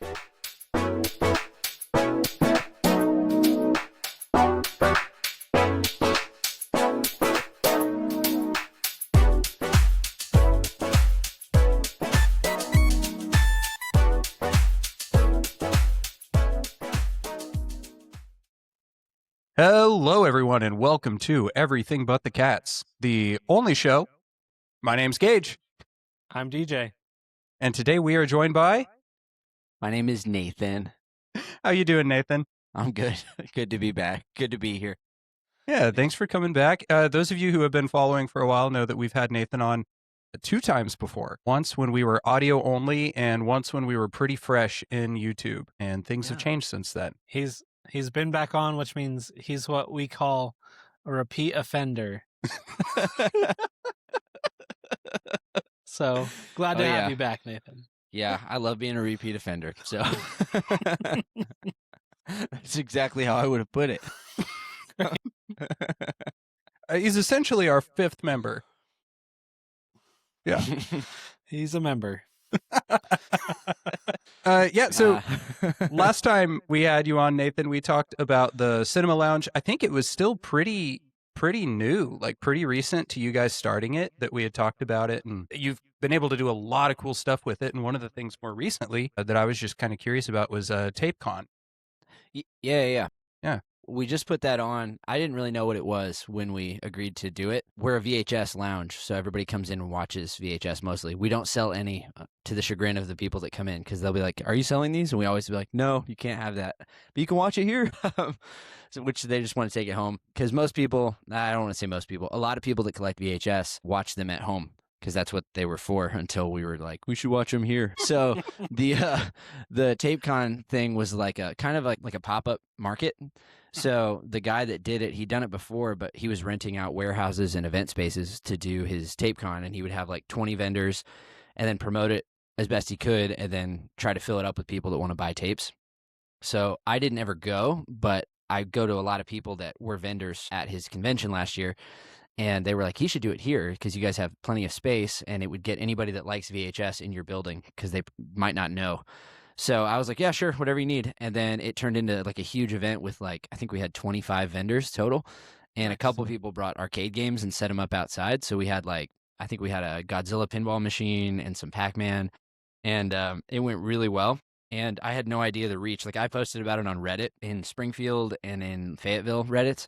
Hello, everyone, and welcome to Everything But the Cats, the only show. My name's Gage. I'm DJ. And today we are joined by... My name is Nathan. How you doing, Nathan? I'm good. Good to be back. Good to be here. Yeah, thanks for coming back. Those of you who have been following for a while know that we've had Nathan on 2 times before. Once when we were audio only, and once when we were pretty fresh in YouTube. And things have changed since then. He's been back on, which means he's what we call a repeat offender. So glad to have you back, Nathan. Yeah, I love being a repeat offender. So that's exactly how I would have put it. He's essentially our 5th member. Yeah. He's a member. So last time we had you on, Nathan, we talked about the Cinema Lounge. I think it was still pretty new, like pretty recent to you guys starting it, that we had talked about it, and you've been able to do a lot of cool stuff with it. And one of the things more recently that I was just kind of curious about was TapeCon. Yeah. Yeah. We just put that on. I didn't really know what it was when we agreed to do it. We're a VHS lounge, so everybody comes in and watches VHS mostly. We don't sell any, to the chagrin of the people that come in, because they'll be like, "Are you selling these?" And we always be like, "No, you can't have that, but you can watch it here." Which they just want to take it home, because most people, I don't want to say most people, a lot of people that collect VHS watch them at home, because that's what they were for until we were like, we should watch them here. So the TapeCon thing was like a kind of like a pop-up market. So the guy that did it, he'd done it before, but he was renting out warehouses and event spaces to do his TapeCon, and he would have like 20 vendors and then promote it as best he could and then try to fill it up with people that want to buy tapes. So I didn't ever go, but I go to a lot of people that were vendors at his convention last year, and they were like, he should do it here because you guys have plenty of space, and it would get anybody that likes VHS in your building because they might not know. So I was like, yeah, sure, whatever you need. And then it turned into like a huge event with like, I think we had 25 vendors total. And a couple of people brought arcade games and set them up outside. So we had like, I think we had a Godzilla pinball machine and some Pac-Man. And it went really well. And I had no idea the reach. Like I posted about it on Reddit in Springfield and in Fayetteville Reddits,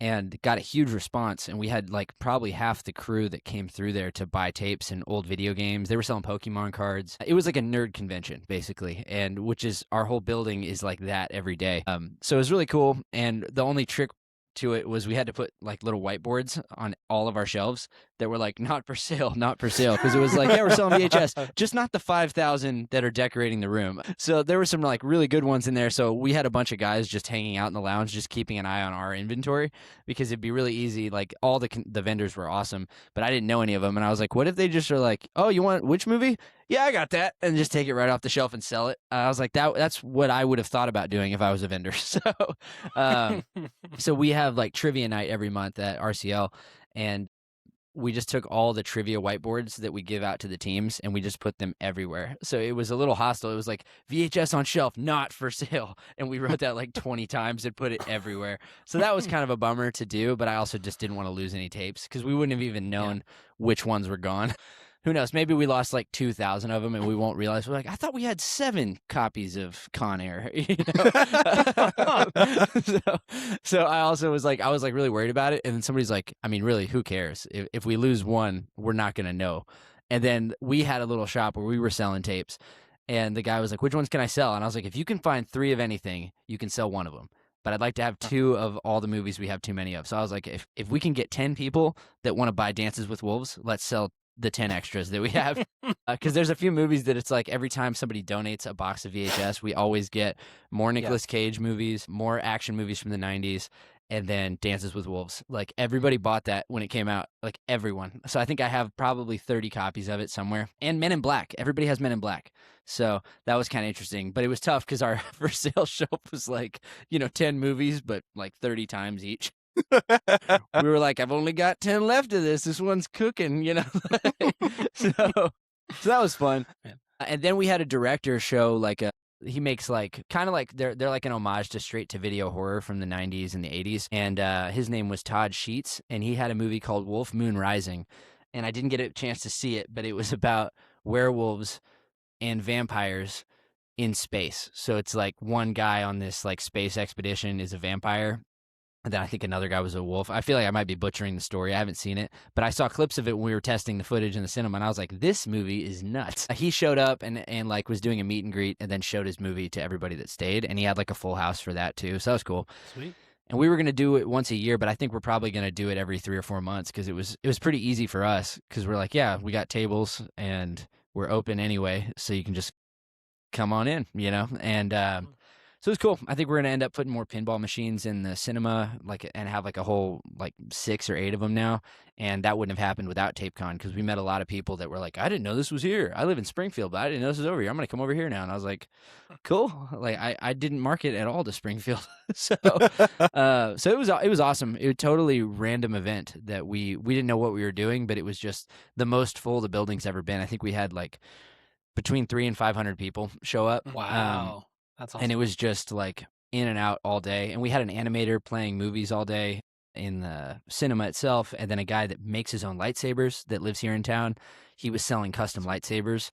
and got a huge response. And we had like probably half the crew that came through there to buy tapes and old video games. They were selling Pokemon cards. It was like a nerd convention basically, and which is our whole building is like that every day. So it was really cool. And the only trick to it was we had to put like little whiteboards on all of our shelves that were like, not for sale, because it was like, yeah, we're selling VHS, just not the 5,000 that are decorating the room. So there were some like really good ones in there. So we had a bunch of guys just hanging out in the lounge, just keeping an eye on our inventory, because it'd be really easy. Like all the vendors were awesome, but I didn't know any of them. And I was like, what if they just are like, oh, you want which movie? Yeah, I got that. And just take it right off the shelf and sell it. I was like, that's what I would have thought about doing if I was a vendor. So we have like trivia night every month at RCL, and we just took all the trivia whiteboards that we give out to the teams and we just put them everywhere. So it was a little hostile. It was like VHS on shelf, not for sale. And we wrote that like 20 times and put it everywhere. So that was kind of a bummer to do, but I also just didn't want to lose any tapes because we wouldn't have even known which ones were gone. Who knows? Maybe we lost like 2,000 of them and we won't realize. We're like, I thought we had 7 copies of Con Air. You know? So I also was like, really worried about it. And then somebody's like, I mean, really, who cares? If we lose one, we're not going to know. And then we had a little shop where we were selling tapes. And the guy was like, which ones can I sell? And I was like, if you can find 3 of anything, you can sell one of them. But I'd like to have 2 of all the movies we have too many of. So I was like, if we can get 10 people that want to buy Dances with Wolves, let's sell the 10 extras that we have, because there's a few movies that it's like every time somebody donates a box of VHS, we always get more Nicolas Cage movies, more action movies from the 90s, and then Dances with Wolves. Like everybody bought that when it came out, like everyone. So I think I have probably 30 copies of it somewhere. And Men in Black. Everybody has Men in Black. So that was kind of interesting, but it was tough because our for sale shelf was like, 10 movies, but like 30 times each. We were like, I've only got 10 left of this. This one's cooking, so that was fun. And then we had a director show like He makes like kind of like they're like an homage to straight to video horror from the 90s and the 80s. And his name was Todd Sheets, and he had a movie called Wolf Moon Rising. And I didn't get a chance to see it, but it was about werewolves and vampires in space. So it's like one guy on this like space expedition is a vampire. And then I think another guy was a wolf. I feel like I might be butchering the story. I haven't seen it, but I saw clips of it when we were testing the footage in the cinema, and I was like, this movie is nuts. He showed up and like was doing a meet and greet and then showed his movie to everybody that stayed, and he had like a full house for that too. So that was cool. Sweet. And we were going to do it once a year, but I think we're probably going to do it every 3 or 4 months because it was pretty easy for us because we're like, yeah, we got tables and we're open anyway, so you can just come on in, you know? And so it's cool. I think we're going to end up putting more pinball machines in the cinema, like, and have like a whole like 6 or 8 of them now. And that wouldn't have happened without TapeCon because we met a lot of people that were like, I didn't know this was here. I live in Springfield, but I didn't know this was over here. I'm going to come over here now. And I was like, cool. Like I didn't market at all to Springfield. So it was awesome. It was a totally random event that we didn't know what we were doing, but it was just the most full the building's ever been. I think we had like between 300 and 500 people show up. Wow. That's awesome. And it was just like in and out all day. And we had an animator playing movies all day in the cinema itself. And then a guy that makes his own lightsabers that lives here in town. He was selling custom lightsabers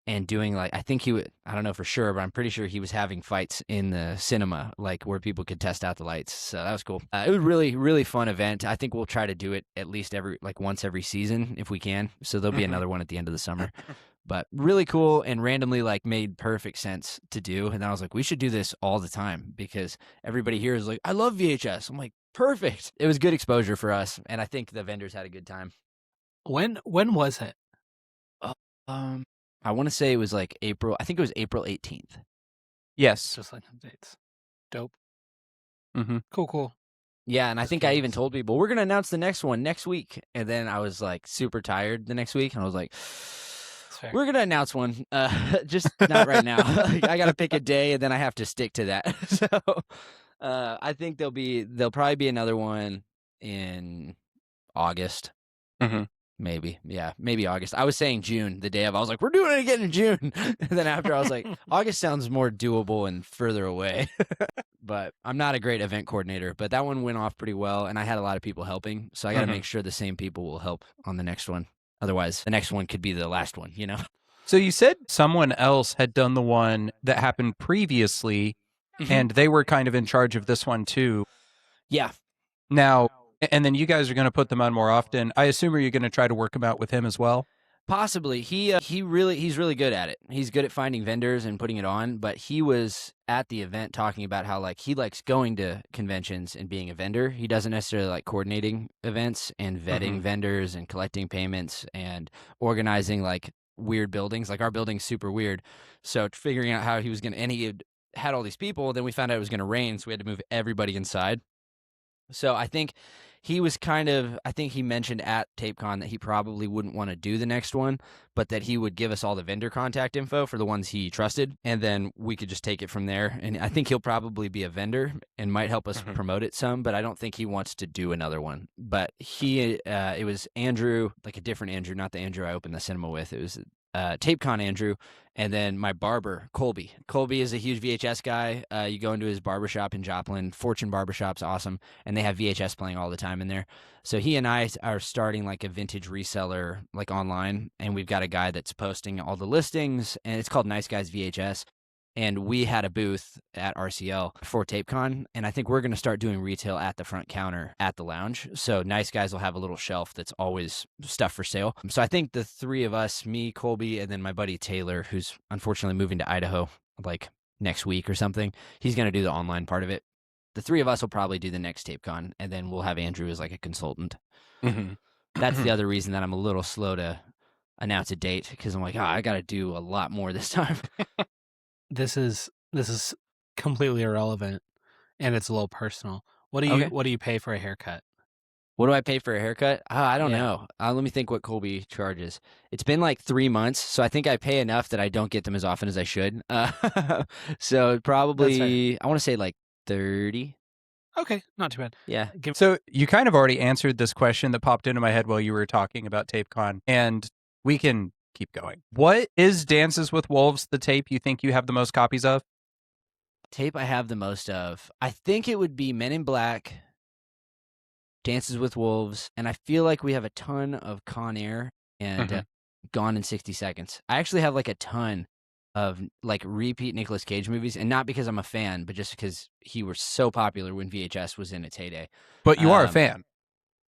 and doing like, I think I don't know for sure, but I'm pretty sure he was having fights in the cinema, like where people could test out the lights. So that was cool. It was really, really fun event. I think we'll try to do it at least once every season if we can. So there'll be another one at the end of the summer. But really cool and randomly like made perfect sense to do. And then I was like, we should do this all the time because everybody here is like, I love VHS. I'm like, perfect. It was good exposure for us. And I think the vendors had a good time. When was it? I want to say it was like April. I think it was April 18th. Yes. Just like updates. Dope. Mm-hmm. Cool. Yeah, and I Just think I even curious. told people, we're going to announce the next one next week. And then I was like super tired the next week. And I was like, That's fair. we're going to announce one. Just not right now. I got to pick a day and then I have to stick to that. So I think there'll probably be another one in August. Mm-hmm. Maybe. Yeah, maybe August. I was saying June the day of. I was like, we're doing it again in June. And then after I was like, August sounds more doable and further away. But I'm not a great event coordinator, but that one went off pretty well. And I had a lot of people helping. So I got to make sure the same people will help on the next one. Otherwise, the next one could be the last one, you know? So you said someone else had done the one that happened previously, and they were kind of in charge of this one too. Yeah. Now, and then you guys are going to put them on more often. I assume, are you going to try to work them out with him as well? Possibly. He's really good at it. He's good at finding vendors and putting it on, but he was at the event talking about how like he likes going to conventions and being a vendor. He doesn't necessarily like coordinating events and vetting vendors and collecting payments and organizing like weird buildings. Like our building's super weird. So figuring out how he was going to, and he had all these people, then we found out it was going to rain, so we had to move everybody inside. So I think he was I think he mentioned at TapeCon that he probably wouldn't want to do the next one, but that he would give us all the vendor contact info for the ones he trusted, and then we could just take it from there. And I think he'll probably be a vendor and might help us promote it some, but I don't think he wants to do another one. But it was Andrew, like a different Andrew, not the Andrew I opened the cinema with. It was TapeCon Andrew, and then my barber, Colby. Colby is a huge VHS guy. You go into his barbershop in Joplin. Fortune Barbershop's awesome, and they have VHS playing all the time in there. So he and I are starting like a vintage reseller like online, and we've got a guy that's posting all the listings, and it's called Nice Guys VHS. And we had a booth at RCL for TapeCon, and I think we're going to start doing retail at the front counter at the lounge. So Nice Guys will have a little shelf that's always stuff for sale. So I think the 3 of us, me, Colby, and then my buddy Taylor, who's unfortunately moving to Idaho like next week or something, he's going to do the online part of it. The 3 of us will probably do the next TapeCon, and then we'll have Andrew as like a consultant. That's the other reason that I'm a little slow to announce a date, because I'm like, I got to do a lot more this time. This is completely irrelevant, and it's a little personal. What do you pay for a haircut? What do I pay for a haircut? I don't Yeah. know. Let me think what Colby charges. It's been like 3 months, so I think I pay enough that I don't get them as often as I should. So probably, I want to say like 30. Okay, not too bad. Yeah. So you kind of already answered this question that popped into my head while you were talking about TapeCon, and we can keep going. What is Dances with Wolves, the tape you think you have the most copies of? Tape I have the most of. I think it would be Men in Black, Dances with Wolves, and I feel like we have a ton of Con Air and Gone in 60 Seconds. I actually have like a ton of like repeat Nicolas Cage movies, and not because I'm a fan, but just because he was so popular when VHS was in its heyday. But you are a fan.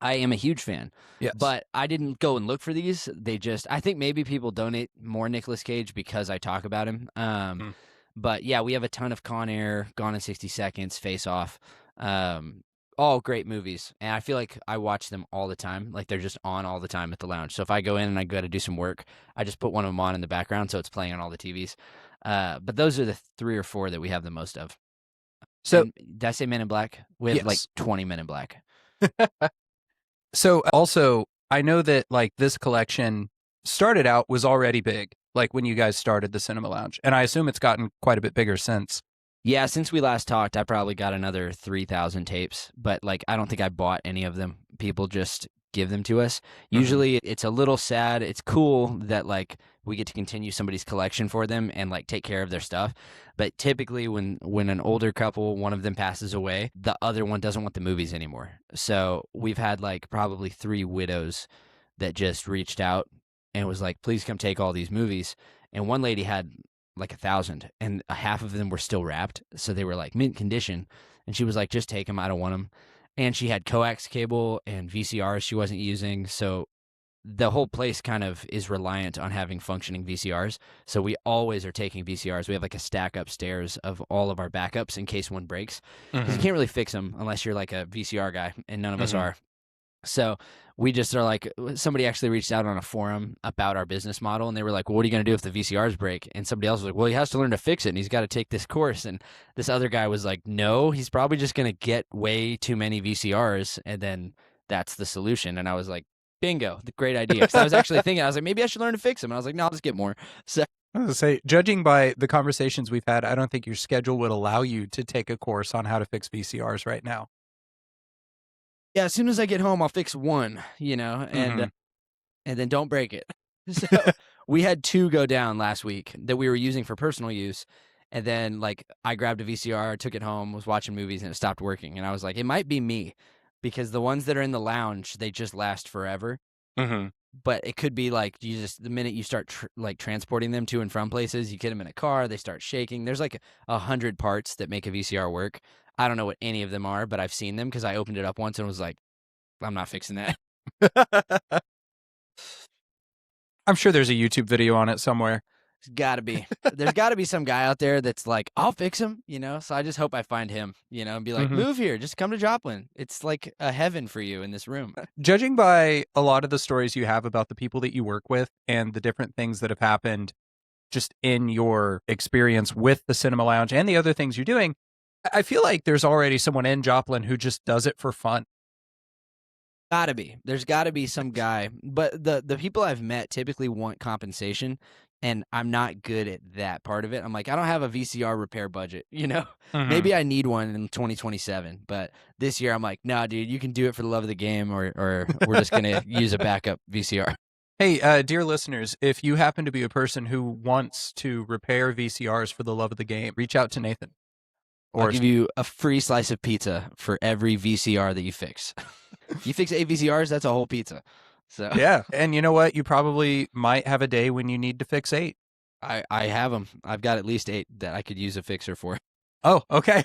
I am a huge fan. Yes. But I didn't go and look for these. I think maybe people donate more Nicolas Cage because I talk about him. But yeah, we have a ton of Con Air, Gone in 60 Seconds, Face Off. All great movies. And I feel like I watch them all the time. Like they're just on all the time at the lounge. So if I go in and I got to do some work, I just put one of them on in the background so it's playing on all the TVs. But those are the 3 or 4 that we have the most of. So did I say Men in Black? We have like 20 Men in Black. So also, I know that like this collection started out was already big, like when you guys started the Cinema Lounge. And I assume it's gotten quite a bit bigger since. Yeah, since we last talked, I probably got another 3,000 tapes, but like I don't think I bought any of them. People just give them to us. Usually it's a little sad. It's cool that like we get to continue somebody's collection for them and like take care of their stuff. But typically when an older couple, one of them passes away, the other one doesn't want the movies anymore. So we've had like probably 3 widows that just reached out and was like, please come take all these movies. And one lady had like 1,000 and half of them were still wrapped. So they were like mint condition. And she was like, just take them. I don't want them. And she had coax cable and VCRs she wasn't using. So the whole place kind of is reliant on having functioning VCRs. So we always are taking VCRs. We have like a stack upstairs of all of our backups in case one breaks. Because you can't really fix them unless you're like a VCR guy, and none of us are. So we just are like, somebody actually reached out on a forum about our business model, and they were like, well, what are you going to do if the VCRs break? And somebody else was like, well, he has to learn to fix it, and he's got to take this course. And this other guy was like, no, he's probably just going to get way too many VCRs, and then that's the solution. And I was like, bingo, the great idea. Because I was actually thinking, I was like, maybe I should learn to fix them. And I was like, no, I'll just get more. So I was going to say, judging by the conversations we've had, I don't think your schedule would allow you to take a course on how to fix VCRs right now. Yeah, as soon as I get home, I'll fix one, and then don't break it. So we had 2 go down last week that we were using for personal use. And then like I grabbed a VCR, took it home, was watching movies, and it stopped working. And I was like, it might be me, because the ones that are in the lounge, they just last forever. But it could be like the minute you start transporting them to and from places, you get them in a car, they start shaking. There's like 100 parts that make a VCR work. I don't know what any of them are, but I've seen them because I opened it up once and was like, I'm not fixing that. I'm sure there's a YouTube video on it somewhere. There's got to be. There's got to be some guy out there that's like, I'll fix him, So I just hope I find him, and be like, move here. Just come to Joplin. It's like a heaven for you in this room. Judging by a lot of the stories you have about the people that you work with and the different things that have happened just in your experience with the Cinema Lounge and the other things you're doing, I feel like there's already someone in Joplin who just does it for fun. Gotta be. There's gotta be some guy. But the people I've met typically want compensation, and I'm not good at that part of it. I'm like, I don't have a VCR repair budget, Maybe I need one in 2027. But this year I'm like, nah, dude, you can do it for the love of the game, or we're just gonna use a backup VCR. Hey, dear listeners, if you happen to be a person who wants to repair VCRs for the love of the game, reach out to Nathan. I'll give you a free slice of pizza for every VCR that you fix. You fix 8 VCRs, that's a whole pizza. So yeah, and you know what? You probably might have a day when you need to fix 8. I have them. I've got at least 8 that I could use a fixer for. Oh, okay.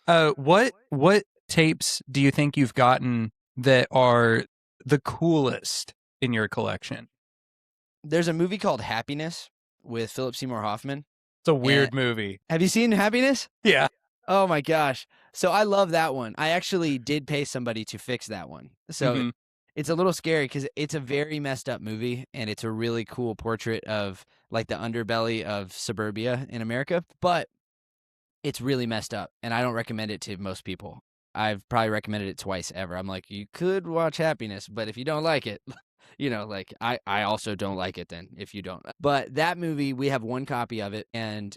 What tapes do you think you've gotten that are the coolest in your collection? There's a movie called Happiness with Philip Seymour Hoffman. It's a weird movie. Have you seen Happiness? Yeah. Oh my gosh. So I love that one. I actually did pay somebody to fix that one. So it's a little scary because it's a very messed up movie, and it's a really cool portrait of like the underbelly of suburbia in America, but it's really messed up, and I don't recommend it to most people. I've probably recommended it twice ever. I'm like, you could watch Happiness, but if you don't like it, like I also don't like it then if you don't. But that movie, we have one copy of it, and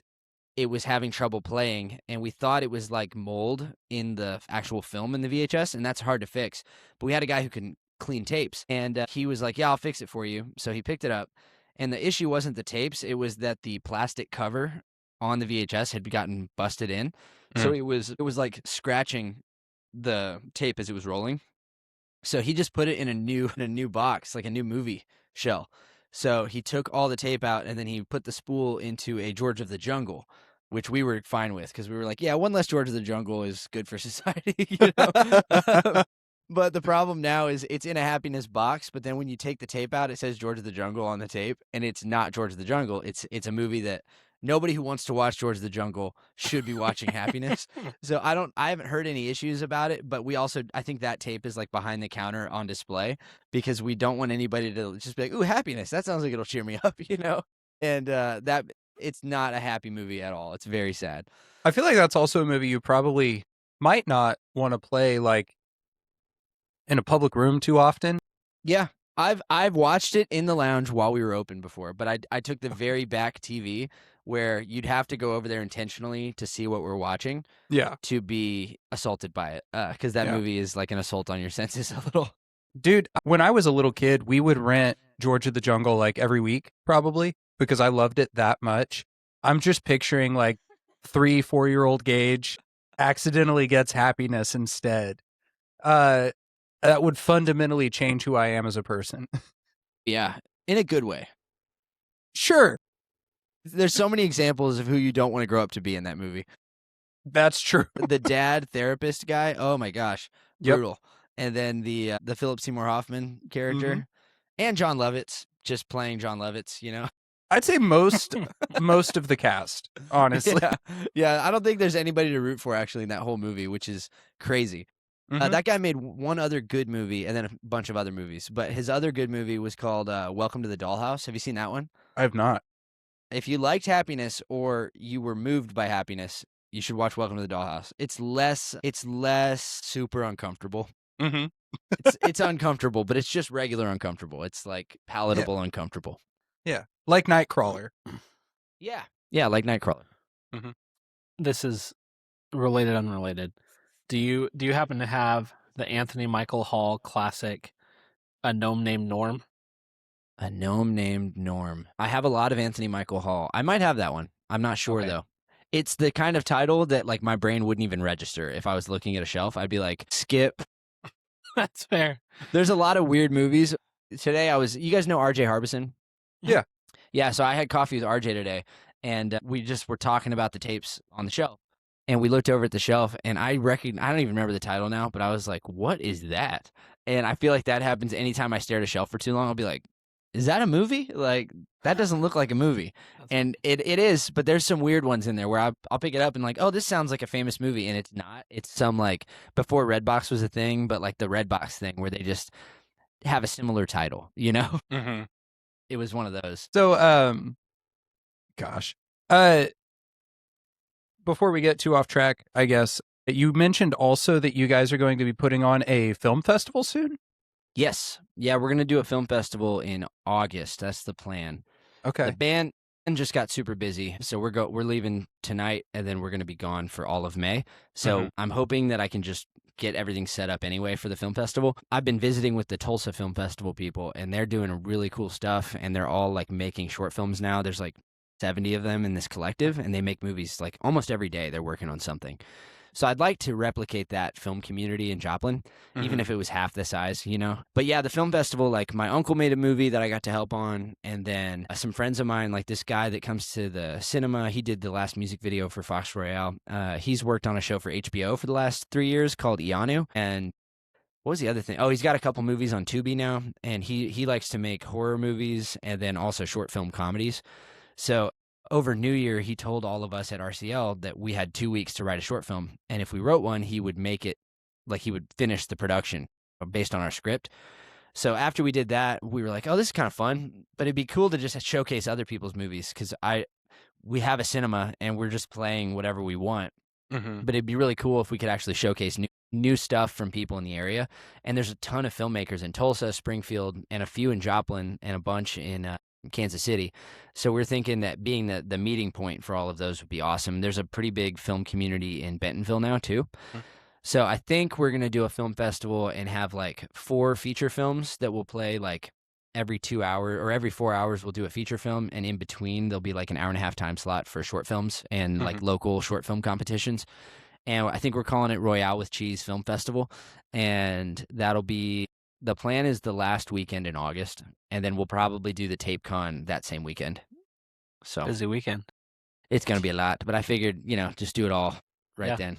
it was having trouble playing, and we thought it was like mold in the actual film in the VHS, and that's hard to fix. But we had a guy who can clean tapes, and he was like, yeah, I'll fix it for you. So he picked it up, and the issue wasn't the tapes. It was that the plastic cover on the VHS had gotten busted in. So it was like scratching the tape as it was rolling. So he just put it in a new box, like a new movie shell. So he took all the tape out and then he put the spool into a George of the Jungle, which we were fine with because we were like, yeah, one less George of the Jungle is good for society, you know. But the problem now is it's in a happiness box, but then when you take the tape out, it says George of the Jungle on the tape, and it's not George of the Jungle. It's a movie that nobody who wants to watch George of the Jungle should be watching Happiness. So I haven't heard any issues about it, but I think that tape is like behind the counter on display because we don't want anybody to just be like, ooh, Happiness. That sounds like it'll cheer me up, you know? And that it's not a happy movie at all. It's very sad. I feel like that's also a movie you probably might not want to play like in a public room too often. Yeah. I've watched it in the lounge while we were open before, but I took the very back TV where you'd have to go over there intentionally to see what we're watching. Yeah. To be assaulted by it. Because that movie is like an assault on your senses a little. Dude, when I was a little kid, we would rent George of the Jungle like every week, probably, because I loved it that much. I'm just picturing like 3-4-year-old Gage accidentally gets Happiness instead. That would fundamentally change who I am as a person. Yeah, in a good way. Sure. There's so many examples of who you don't want to grow up to be in that movie. That's true. The dad therapist guy, oh my gosh, brutal. Yep. And then the Philip Seymour Hoffman character, and John Lovitz, just playing John Lovitz, you know? I'd say most of the cast, honestly. Yeah, I don't think there's anybody to root for actually in that whole movie, which is crazy. That guy made one other good movie and then a bunch of other movies. But his other good movie was called Welcome to the Dollhouse. Have you seen that one? I have not. If you liked Happiness or you were moved by Happiness, you should watch Welcome to the Dollhouse. It's less super uncomfortable. It's uncomfortable, but it's just regular uncomfortable. It's like palatable uncomfortable. Yeah, like Nightcrawler. Yeah, like Nightcrawler. This is related, unrelated. Do you happen to have the Anthony Michael Hall classic, A Gnome Named Norm? A Gnome Named Norm. I have a lot of Anthony Michael Hall. I might have that one. I'm not sure though. It's the kind of title that like my brain wouldn't even register if I was looking at a shelf. I'd be like, skip. That's fair. There's a lot of weird movies. Today you guys know RJ Harbison? Yeah. Yeah, so I had coffee with RJ today and we just were talking about the tapes on the shelf. And we looked over at the shelf, and I don't even remember the title now, but I was like, what is that? And I feel like that happens anytime I stare at a shelf for too long. I'll be like, is that a movie? Like, that doesn't look like a movie. And it is, but there's some weird ones in there where I'll pick it up and like, oh, this sounds like a famous movie, and it's not. It's some like, before Redbox was a thing, but like the Redbox thing where they just have a similar title, you know? It was one of those. So, before we get too off track, I guess, you mentioned also that you guys are going to be putting on a film festival soon? Yes. Yeah, we're going to do a film festival in August. That's the plan. Okay. The band just got super busy, so we're leaving tonight, and then we're going to be gone for all of May. So I'm hoping that I can just get everything set up anyway for the film festival. I've been visiting with the Tulsa Film Festival people, and they're doing really cool stuff, and they're all like making short films now. There's like 70 of them in this collective, and they make movies like almost every day. They're working on something. So I'd like to replicate that film community in Joplin, even if it was half the size, you know? But yeah, the film festival, like my uncle made a movie that I got to help on, and then some friends of mine, like this guy that comes to the cinema, he did the last music video for Fox Royale. He's worked on a show for HBO for the last 3 years called Ianu, and what was the other thing? Oh, he's got a couple movies on Tubi now, and he likes to make horror movies and then also short film comedies. So over New Year, he told all of us at RCL that we had 2 weeks to write a short film. And if we wrote one, he would make it, like he would finish the production based on our script. So after we did that, we were like, oh, this is kind of fun, but it'd be cool to just showcase other people's movies because we have a cinema and we're just playing whatever we want. But it'd be really cool if we could actually showcase new stuff from people in the area. And there's a ton of filmmakers in Tulsa, Springfield, and a few in Joplin, and a bunch in Kansas City. So we're thinking that being the meeting point for all of those would be awesome. There's a pretty big film community in Bentonville now too. So I think we're going to do a film festival and have like 4 feature films that will play like every 2 hours or every 4 hours we'll do a feature film, and in between there'll be like an hour-and-a-half time slot for short films and like local short film competitions. And I think we're calling it Royale with Cheese Film Festival, and that'll be the plan is the last weekend in August, and then we'll probably do the TapeCon that same weekend. So Busy weekend. it's going to be a lot, but I figured, just do it all right then.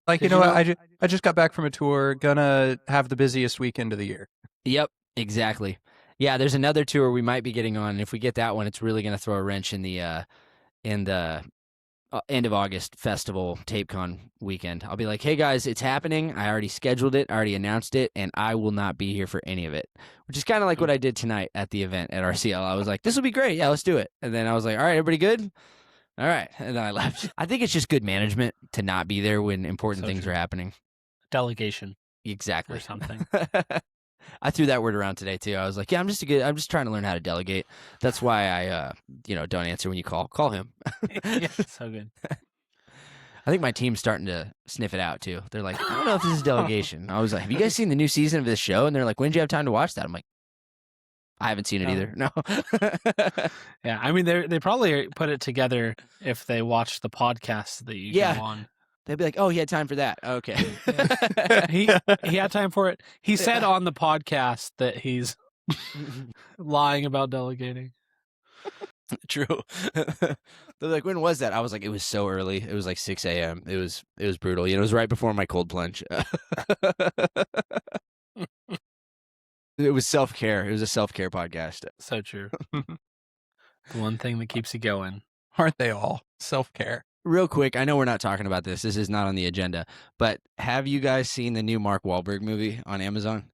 Like, you know what? I just got back from a tour, gonna have the busiest weekend of the year. Yep, exactly. Yeah, there's another tour we might be getting on, and if we get that one, it's really going to throw a wrench in the end of August festival TapeCon weekend. I'll be like, hey guys, it's happening. I already scheduled it, I already announced it, and I will not be here for any of it, which is kind of like what I did tonight at the event at RCL. I was like, this will be great. Yeah, let's do it. And then I was like, all right, everybody good? All right. And then I left. I think it's just good management to not be there when important things are happening. Delegation. Exactly. Or something. I threw that word around today too. I was like, yeah, I'm just trying to learn how to delegate. That's why I don't answer when you call. Call him. Yeah, so good. I think my team's starting to sniff it out too. They're like, I don't know if this is delegation. I was like, have you guys seen the new season of this show? And they're like, when did you have time to watch that? I'm like, I haven't seen it either. No. Yeah, I mean, they probably put it together if they watch the podcast that you go on. They'd be like, oh, he had time for that. Okay. He had time for it. He said on the podcast that he's lying about delegating. True. They're like, when was that? I was like, it was so early. It was like 6 a.m. It was brutal. It was right before my cold plunge. It was self-care. It was a self-care podcast. So true. The one thing that keeps you going. Aren't they all? Self-care. Real quick, I know we're not talking about this. This is not on the agenda. But have you guys seen the new Mark Wahlberg movie on Amazon?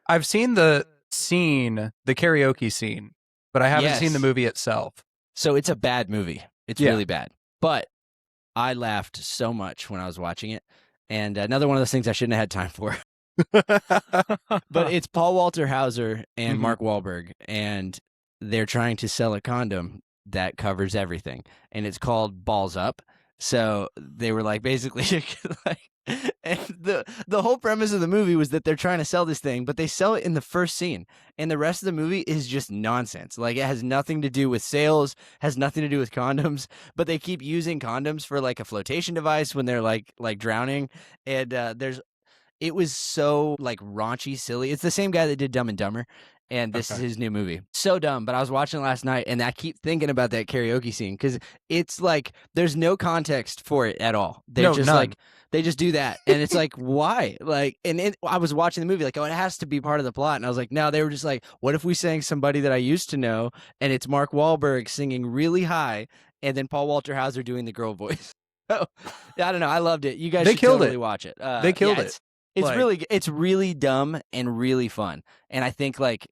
I've seen the karaoke scene, but I haven't seen the movie itself. So it's a bad movie. It's really bad. But I laughed so much when I was watching it. And another one of those things I shouldn't have had time for. But it's Paul Walter Hauser and Mark Wahlberg, and they're trying to sell a condom that covers everything, and it's called Balls Up. So they were like, basically, and the whole premise of the movie was that they're trying to sell this thing, but they sell it in the first scene, and the rest of the movie is just nonsense. Like, it has nothing to do with sales, has nothing to do with condoms, but they keep using condoms for like a flotation device when they're like drowning, and it was so like raunchy, silly. It's the same guy that did Dumb and Dumber, and this is his new movie. So dumb, but I was watching it last night, and I keep thinking about that karaoke scene because it's like there's no context for it at all. They're just none. Like they just do that, and it's like why? Like, I was watching the movie like, oh, it has to be part of the plot, and I was like, no, they were just like, what if we sang somebody that I used to know, and it's Mark Wahlberg singing really high, and then Paul Walter Hauser doing the girl voice. Oh, I don't know. I loved it. You guys should totally watch it. They killed it. It's really dumb and really fun. And I think like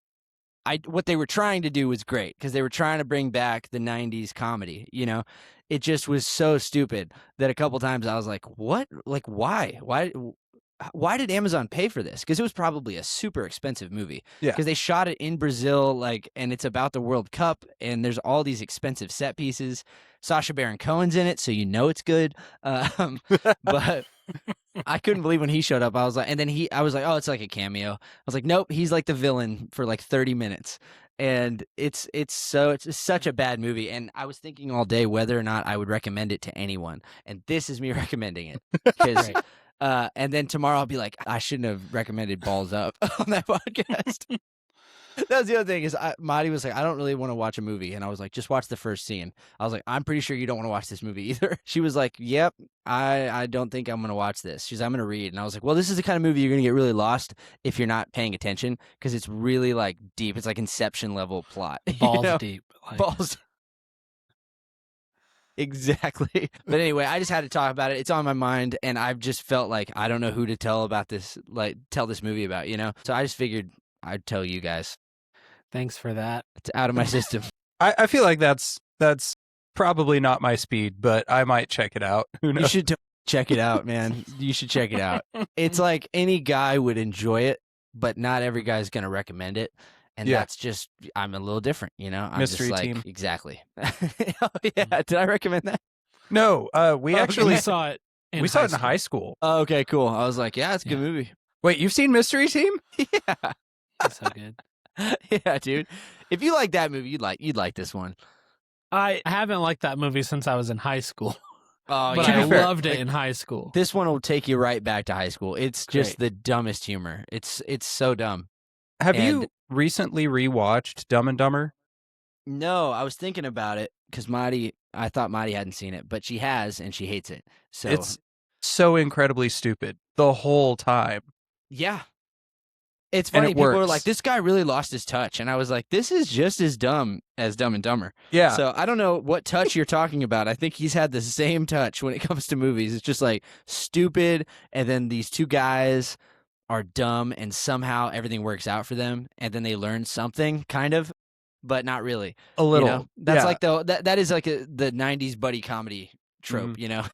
what they were trying to do was great because they were trying to bring back the 90s comedy, It just was so stupid that a couple times I was like, what? Like, why? Why did Amazon pay for this? Because it was probably a super expensive movie. Yeah. Because they shot it in Brazil, and it's about the World Cup, and there's all these expensive set pieces. Sacha Baron Cohen's in it, so it's good. But I couldn't believe when he showed up. I was like, I was like, oh, it's like a cameo. I was like, nope, he's like the villain for like 30 minutes. And it's such a bad movie. And I was thinking all day whether or not I would recommend it to anyone. And this is me recommending it. Because and then tomorrow I'll be like, I shouldn't have recommended Balls Up on that podcast. That was the other thing is Marty was like, I don't really want to watch a movie. And I was like, just watch the first scene. I was like, I'm pretty sure you don't want to watch this movie either. She was like, yep, I don't think I'm going to watch this. She's I'm going to read. And I was like, well, this is the kind of movie you're going to get really lost if you're not paying attention because it's really like deep. It's like Inception level plot. Balls deep. Balls. Exactly. But anyway, I just had to talk about it. It's on my mind, and I've just felt like I don't know who to tell about this, tell this movie about, So I just figured I'd tell you guys. Thanks for that. It's out of my system. I feel like that's probably not my speed, but I might check it out. Who knows? You should check it out, man. You should check it out. It's like any guy would enjoy it, but not every guy's going to recommend it. And that's just, I'm a little different, I'm Mystery just like, team. Exactly. Oh, yeah. Did I recommend that? No, we actually saw it. We saw it in high school. Oh, okay, cool. I was like, yeah, it's a good movie. Wait, you've seen Mystery Team? Yeah. It's so good. Yeah, dude. If you like that movie, you'd like this one. I haven't liked that movie since I was in high school, Oh, but To I be fair, loved it like, in high school. this one will take you right back to high school. It's just Great. the dumbest humor. It's so dumb. have And you recently rewatched Dumb and Dumber? no, I was thinking about it because I thought Marty hadn't seen it, but she has, and she hates it. So It's so incredibly stupid the whole time, yeah, it's and funny. it People are works. like, "This guy really lost his touch," and I was like, "This is just as dumb as Dumb and Dumber." Yeah, So I don't know what touch you're talking about. I think he's had the same touch when it comes to movies. It's just like stupid, and then these two guys are dumb, and somehow everything works out for them, and then they learn something, kind of, but not really. a little. You know, that's yeah. like that is like the '90s buddy comedy trope. Mhm. You know,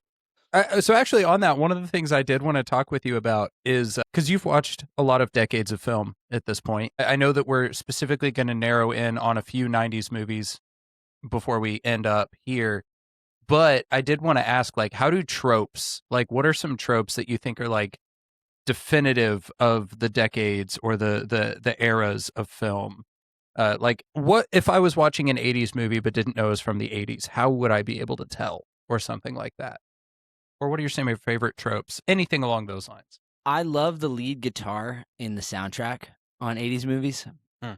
So actually, on that, one of the things I did want to talk with you about is because you've watched a lot of decades of film at this point. I know that we're specifically going to narrow in on a few '90s movies before we end up here. But I did want to ask, like, how do tropes, like, what are some tropes that you think are like definitive of the decades or the eras of film? Like, what if I was watching an '80s movie but didn't know it was from the '80s? How would I be able to tell, or something like that? Or what are some of your favorite tropes? Anything along those lines. I love the lead guitar in the soundtrack on '80s movies.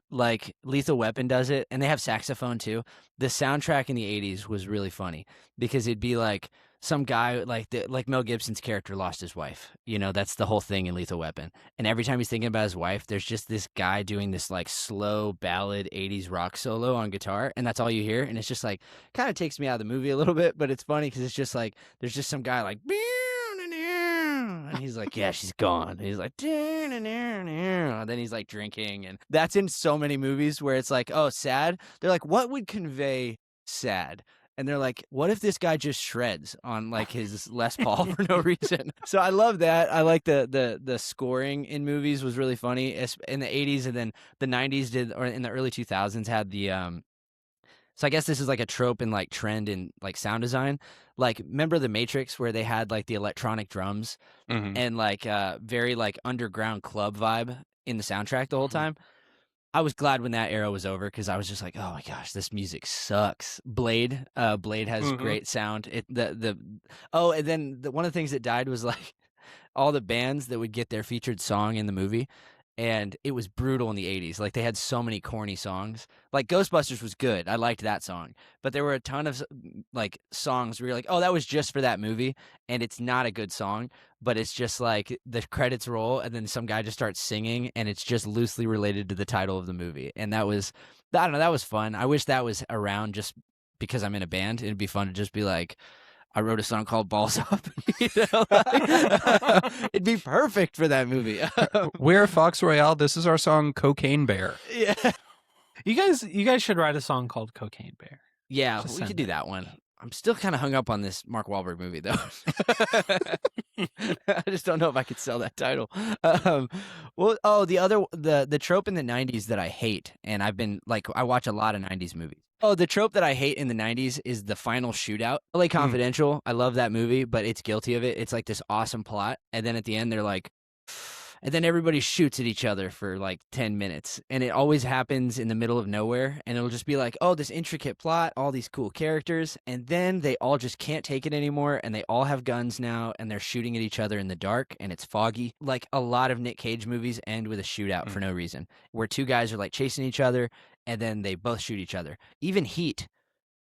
Like Lethal Weapon does it, and they have saxophone too. The soundtrack in the '80s was really funny because it'd be like some guy like Mel Gibson's character lost his wife. You know, that's the whole thing in Lethal Weapon. And every time he's thinking about his wife, there's just this guy doing this like slow ballad '80s rock solo on guitar, and that's all you hear. And it's just like kind of takes me out of the movie a little bit, but it's funny because it's just like there's just some guy like. And he's like, yeah, she's gone. And he's like, and then he's like drinking. And that's in so many movies where it's like, oh, sad. They're like, what would convey sad? And they're like, what if this guy just shreds on like his Les Paul for no reason? So I love that. I like the scoring in movies was really funny in the '80s, and then the '90s or in the early 2000s had the So I guess this is like a trope and like trend in like sound design. Like, remember The Matrix where they had like the electronic drums Mm-hmm. and like very like underground club vibe in the soundtrack the whole time? I was glad when that era was over because I was just like, oh my gosh, this music sucks. Blade has great sound. And then one of the things that died was like all the bands that would get their featured song in the movie. And it was brutal in the '80s. Like, they had so many corny songs. Like, Ghostbusters was good. I liked that song. But there were a ton of, like, songs where you're like, oh, that was just for that movie. And it's not a good song. But it's just, like, the credits roll, and then some guy just starts singing, and it's just loosely related to the title of the movie. And that was, I don't know, that was fun. I wish that was around just because I'm in a band. It'd be fun to just be like, I wrote a song called Balls Up. You know, like, it'd be perfect for that movie. We're Fox Royale. This is our song Cocaine Bear. Yeah. You guys should write a song called Cocaine Bear. Yeah, Just we send could do it. that one. I'm still kind of hung up on this Mark Wahlberg movie, though. I just don't know if I could sell that title. The trope in the '90s that I hate, and I've been like, I watch a lot of '90s movies. Oh, the trope that I hate in the '90s is the final shootout. LA Confidential. I love that movie, but it's guilty of it. It's like this awesome plot, and then at the end, they're like. And then everybody shoots at each other for like 10 minutes. And it always happens in the middle of nowhere. And it'll just be like, oh, this intricate plot, all these cool characters. And then they all just can't take it anymore. And they all have guns now. And they're shooting at each other in the dark. And it's foggy. Like, a lot of Nick Cage movies end with a shootout for no reason. Where two guys are like chasing each other. And then they both shoot each other. Even Heat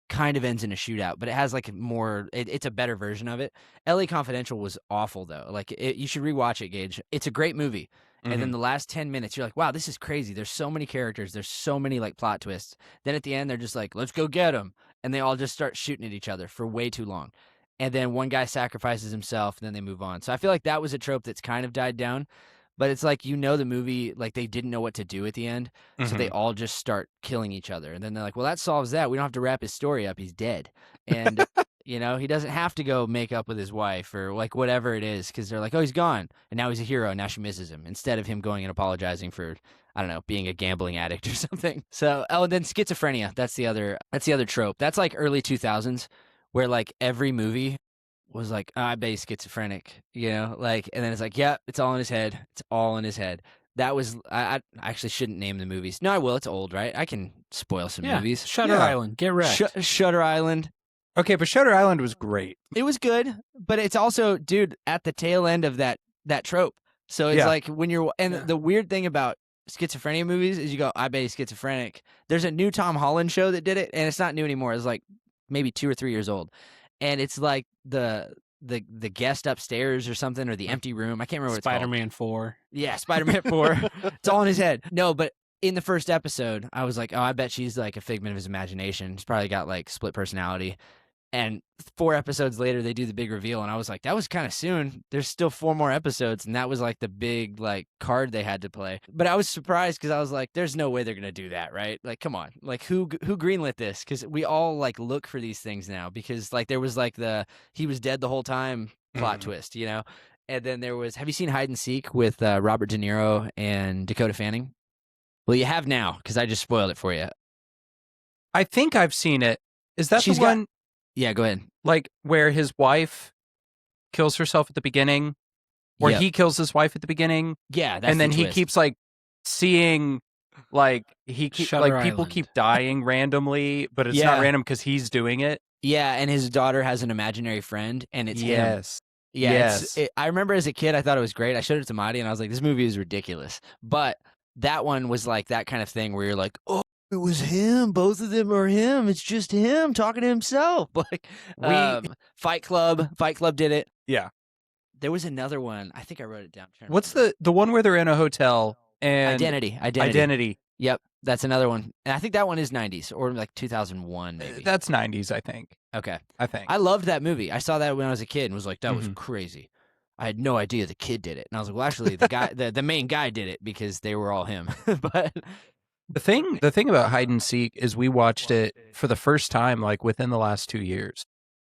kind of ends in a shootout, but it has like more. It's a better version of it. L.A. Confidential was awful though. Like, you should rewatch it, Gage. It's a great movie. And then the last 10 minutes, you're like, wow, this is crazy. There's so many characters. There's so many like plot twists. Then at the end, they're just like, let's go get them, and they all just start shooting at each other for way too long. And then one guy sacrifices himself, and then they move on. So I feel like that was a trope that's kind of died down. But it's like, the movie, like, they didn't know what to do at the end, so they all just start killing each other. And then they're like, well, that solves that. We don't have to wrap his story up. He's dead. And, he doesn't have to go make up with his wife or, like, whatever it is, because they're like, oh, he's gone. And now he's a hero, and now she misses him, instead of him going and apologizing for, I don't know, being a gambling addict or something. So, and then schizophrenia. That's the other trope. That's, like, early 2000s, where, like, every movie was like, oh, I bet he's schizophrenic, like, and then it's like, yeah, it's all in his head. It's all in his head. That was I actually shouldn't name the movies. No, I will. It's old, right? I can spoil some movies. Shutter Yeah. Island, get wrecked. Shutter Island. Okay, but Shutter Island was great. It was good, but it's also, dude, at the tail end of that trope. So it's like when you're the weird thing about schizophrenia movies is you go, I bet he's schizophrenic. There's a new Tom Holland show that did it, and it's not new anymore. It's like maybe 2 or 3 years old, and it's like the guest upstairs or something, or the empty room. I can't remember what it's called. Spider-Man 4. Yeah, Spider-Man 4. It's all in his head. No, but in the first episode, I was like, oh, I bet she's like a figment of his imagination. He's probably got like split personality. And 4 episodes later, they do the big reveal, and I was like, that was kind of soon. There's still 4 more episodes, and that was like the big like card they had to play. But I was surprised because I was like, there's no way they're gonna do that, right? Like, come on, like who greenlit this? Because we all like look for these things now. Because like there was like he was dead the whole time plot twist, you know. And then there was, have you seen Hide and Seek with Robert De Niro and Dakota Fanning? Well, you have now because I just spoiled it for you. I think I've seen it. Is that the one? Yeah, go ahead. Like where his wife kills herself at the beginning, or he kills his wife at the beginning. Yeah, that's and then the he twist. keeps like seeing, like Shutter like people Island. keep dying randomly, but it's not random because he's doing it. Yeah, and his daughter has an imaginary friend, and it's him. Yes. Yeah, Yes. I remember as a kid, I thought it was great. I showed it to Marty, and I was like, this movie is ridiculous. But that one was like that kind of thing where you're like, oh, it was him. Both of them are him. It's just him talking to himself. Like Fight Club. Fight Club did it. Yeah. There was another one. I think I wrote it down. What's the one where they're in a hotel and Identity. Yep, that's another one. And I think that one is 90s or like 2001 maybe. That's 90s, I think. Okay. I think. I loved that movie. I saw that when I was a kid and was like, that was crazy. I had no idea the kid did it. And I was like, well, actually, the guy, the main guy did it because they were all him. But the thing about Hide and Seek is we watched it for the first time like within the last 2 years.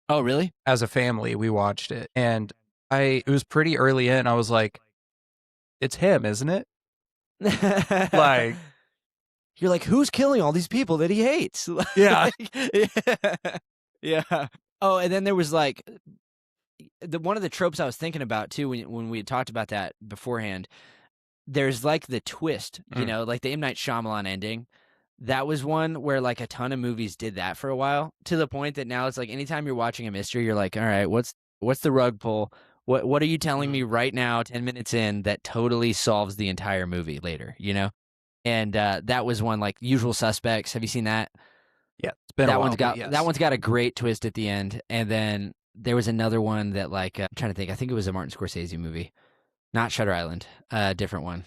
Oh, really? As a family, we watched it, and it was pretty early in. I was like, it's him, isn't it? Like, you're like, who's killing all these people that he hates? Yeah. Yeah. Oh, and then there was like one of the tropes I was thinking about too when we had talked about that beforehand. There's like the twist, you know, like the M. Night Shyamalan ending. That was one where like a ton of movies did that for a while, to the point that now it's like anytime you're watching a mystery, you're like, all right, what's the rug pull? What are you telling me right now, 10 minutes in, that totally solves the entire movie later, you know? And that was one, like Usual Suspects. Have you seen that? Yeah, it's been a while. That one's got a great twist at the end. And then there was another one that like I'm trying to think. I think it was a Martin Scorsese movie, not Shutter Island, a different one.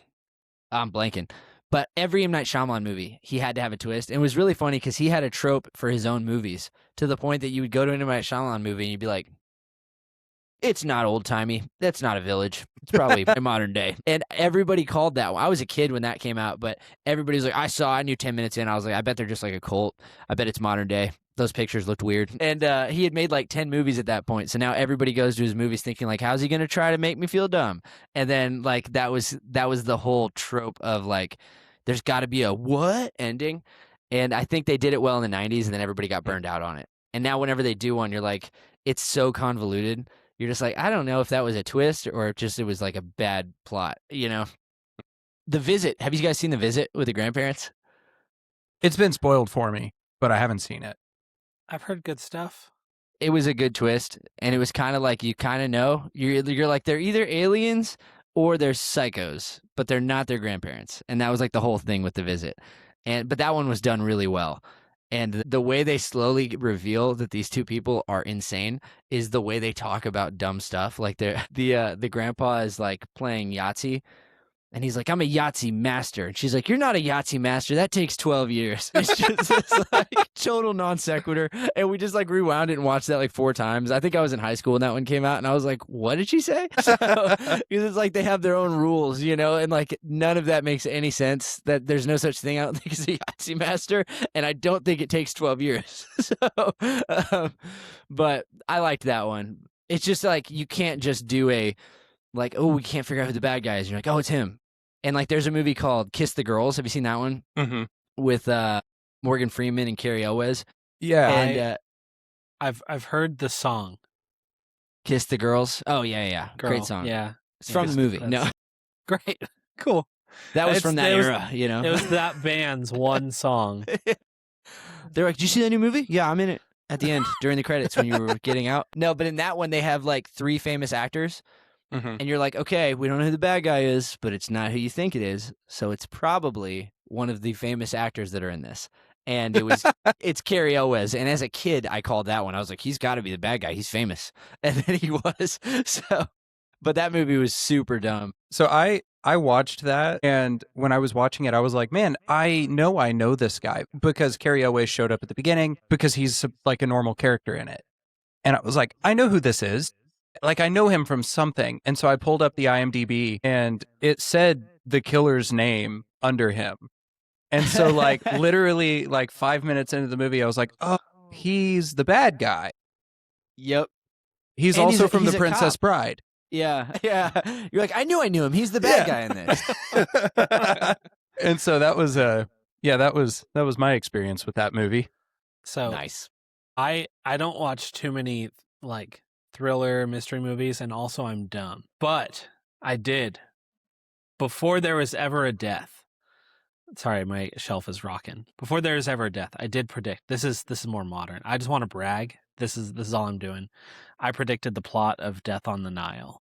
I'm blanking. But every M. Night Shyamalan movie, he had to have a twist. And it was really funny because he had a trope for his own movies, to the point that you would go to an M. Night Shyamalan movie and you'd be like, it's not old-timey. That's not a village. It's probably modern day. And everybody called that one. I was a kid when that came out, but everybody was like, I knew 10 minutes in. I was like, I bet they're just like a cult. I bet it's modern day. Those pictures looked weird. And he had made like 10 movies at that point. So now everybody goes to his movies thinking like, how's he going to try to make me feel dumb? And then like that was the whole trope of like, there's got to be a what ending. And I think they did it well in the 90s, and then everybody got burned out on it. And now whenever they do one, you're like, it's so convoluted. You're just like, I don't know if that was a twist or if just it was like a bad plot, you know? The Visit. Have you guys seen The Visit with the grandparents? It's been spoiled for me, but I haven't seen it. I've heard good stuff. It was a good twist, and it was kind of like, you kind of know. You're like, they're either aliens or they're psychos, but they're not their grandparents. And that was like the whole thing with The Visit. But that one was done really well. And the way they slowly reveal that these two people are insane is the way they talk about dumb stuff. Like the grandpa is like playing Yahtzee, and he's like, I'm a Yahtzee master. And she's like, you're not a Yahtzee master. That takes 12 years. It's just this like total non sequitur. And we just like rewound it and watched that like 4 times. I think I was in high school when that one came out, and I was like, what did she say? So, because it's like they have their own rules, you know, and like none of that makes any sense. That there's no such thing, I don't think, as a Yahtzee master. And I don't think it takes 12 years. But I liked that one. It's just like, you can't just do a, like, oh, we can't figure out who the bad guy is. You're like, oh, it's him. And like, there's a movie called Kiss the Girls. Have you seen that one? Mm-hmm. With Morgan Freeman and Carrie Elwes. Yeah, And I've heard the song. Kiss the Girls. Oh yeah. Girl. Great song. Yeah, It's from the movie. No, great, cool. That was It's- from that it was- era, you know. It was that band's one song. They're like, "Did you see that new movie?" Yeah, I'm in it. At the end, during the credits, when you were getting out. No, but in that one, they have like 3 famous actors, Mhm. and you're like, okay, we don't know who the bad guy is, but it's not who you think it is, so it's probably one of the famous actors that are in this. And it's Cary Elwes. And as a kid, I called that one. I was like, he's got to be the bad guy. He's famous, and then he was. So, but that movie was super dumb. So I watched that, and when I was watching it, I was like, man, I know this guy because Cary Elwes showed up at the beginning because he's like a normal character in it. And I was like, I know who this is. Like, I know him from something. And so I pulled up the IMDb, and it said the killer's name under him. And so, like, literally, like 5 minutes into the movie, I was like, oh, he's the bad guy. Yep. He's And also he's from a The Princess cop. Bride. Yeah, yeah. You're like, I knew him. He's the bad guy in this. And so that was that was my experience with that movie. So Nice. I don't watch too many like thriller mystery movies, and also I'm dumb. But I did before there was ever a death. Sorry, my shelf is rocking. Before there was ever a death, I did predict. This is more modern. I just want to brag. This is all I'm doing. I predicted the plot of Death on the Nile,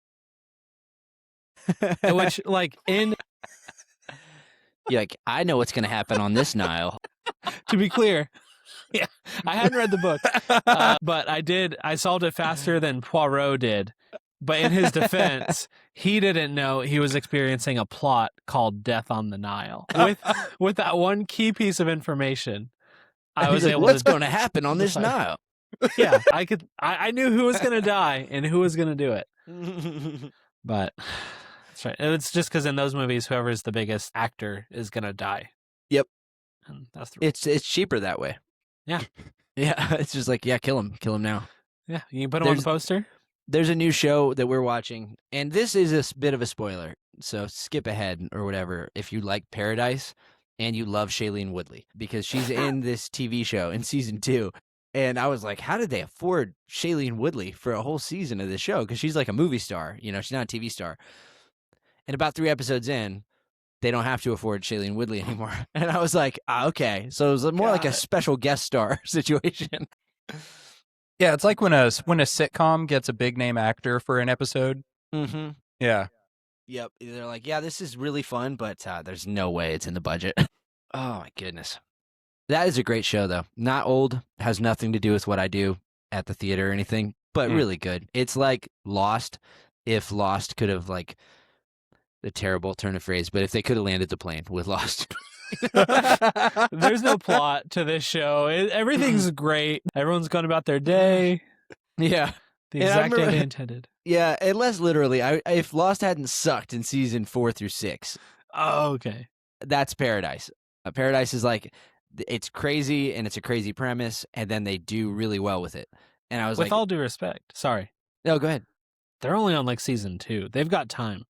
which like in You're like, I know what's going to happen on this Nile. to be clear, yeah, I hadn't read the book, but I solved it faster than Poirot did. But in his defense, he didn't know he was experiencing a plot called Death on the Nile. With that one key piece of information, I was He's like, able what's to. going to happen on this decide. Nile? Yeah, I knew who was going to die and who was going to do it. But that's right. It's just because in those movies, whoever's the biggest actor is going to die. Yep. And that's the It's cheaper that way. Yeah. Yeah. It's just like, yeah, kill him now. yeah. You can put him on the poster. There's a new show that we're watching, and this is a bit of a spoiler, so skip ahead or whatever if you like Paradise and you love Shailene Woodley, because she's in this TV show in season 2. And I was like, how did they afford Shailene Woodley for a whole season of this show? Because she's like a movie star, she's not a TV star. And about 3 episodes in, they don't have to afford Shailene Woodley anymore. And I was like, okay. So it was more like a special guest star situation. Yeah, it's like when a sitcom gets a big name actor for an episode. Mm-hmm. Yeah. Yep. They're like, yeah, this is really fun, but there's no way it's in the budget. Oh, my goodness. That is a great show, though. Not old, has nothing to do with what I do at the theater or anything, but really good. It's like Lost, if Lost could have, like, a terrible turn of phrase, but if they could have landed the plane with Lost. There's no plot to this show. Everything's great. Everyone's going about their day. Yeah. The exact day they intended. Yeah, unless literally, if Lost hadn't sucked in season 4 through 6, Oh, okay. that's Paradise. Paradise is like, it's crazy and it's a crazy premise, and then they do really well with it. And I was With like, all due respect, sorry, no, go ahead. they're only on like season 2. They've got time.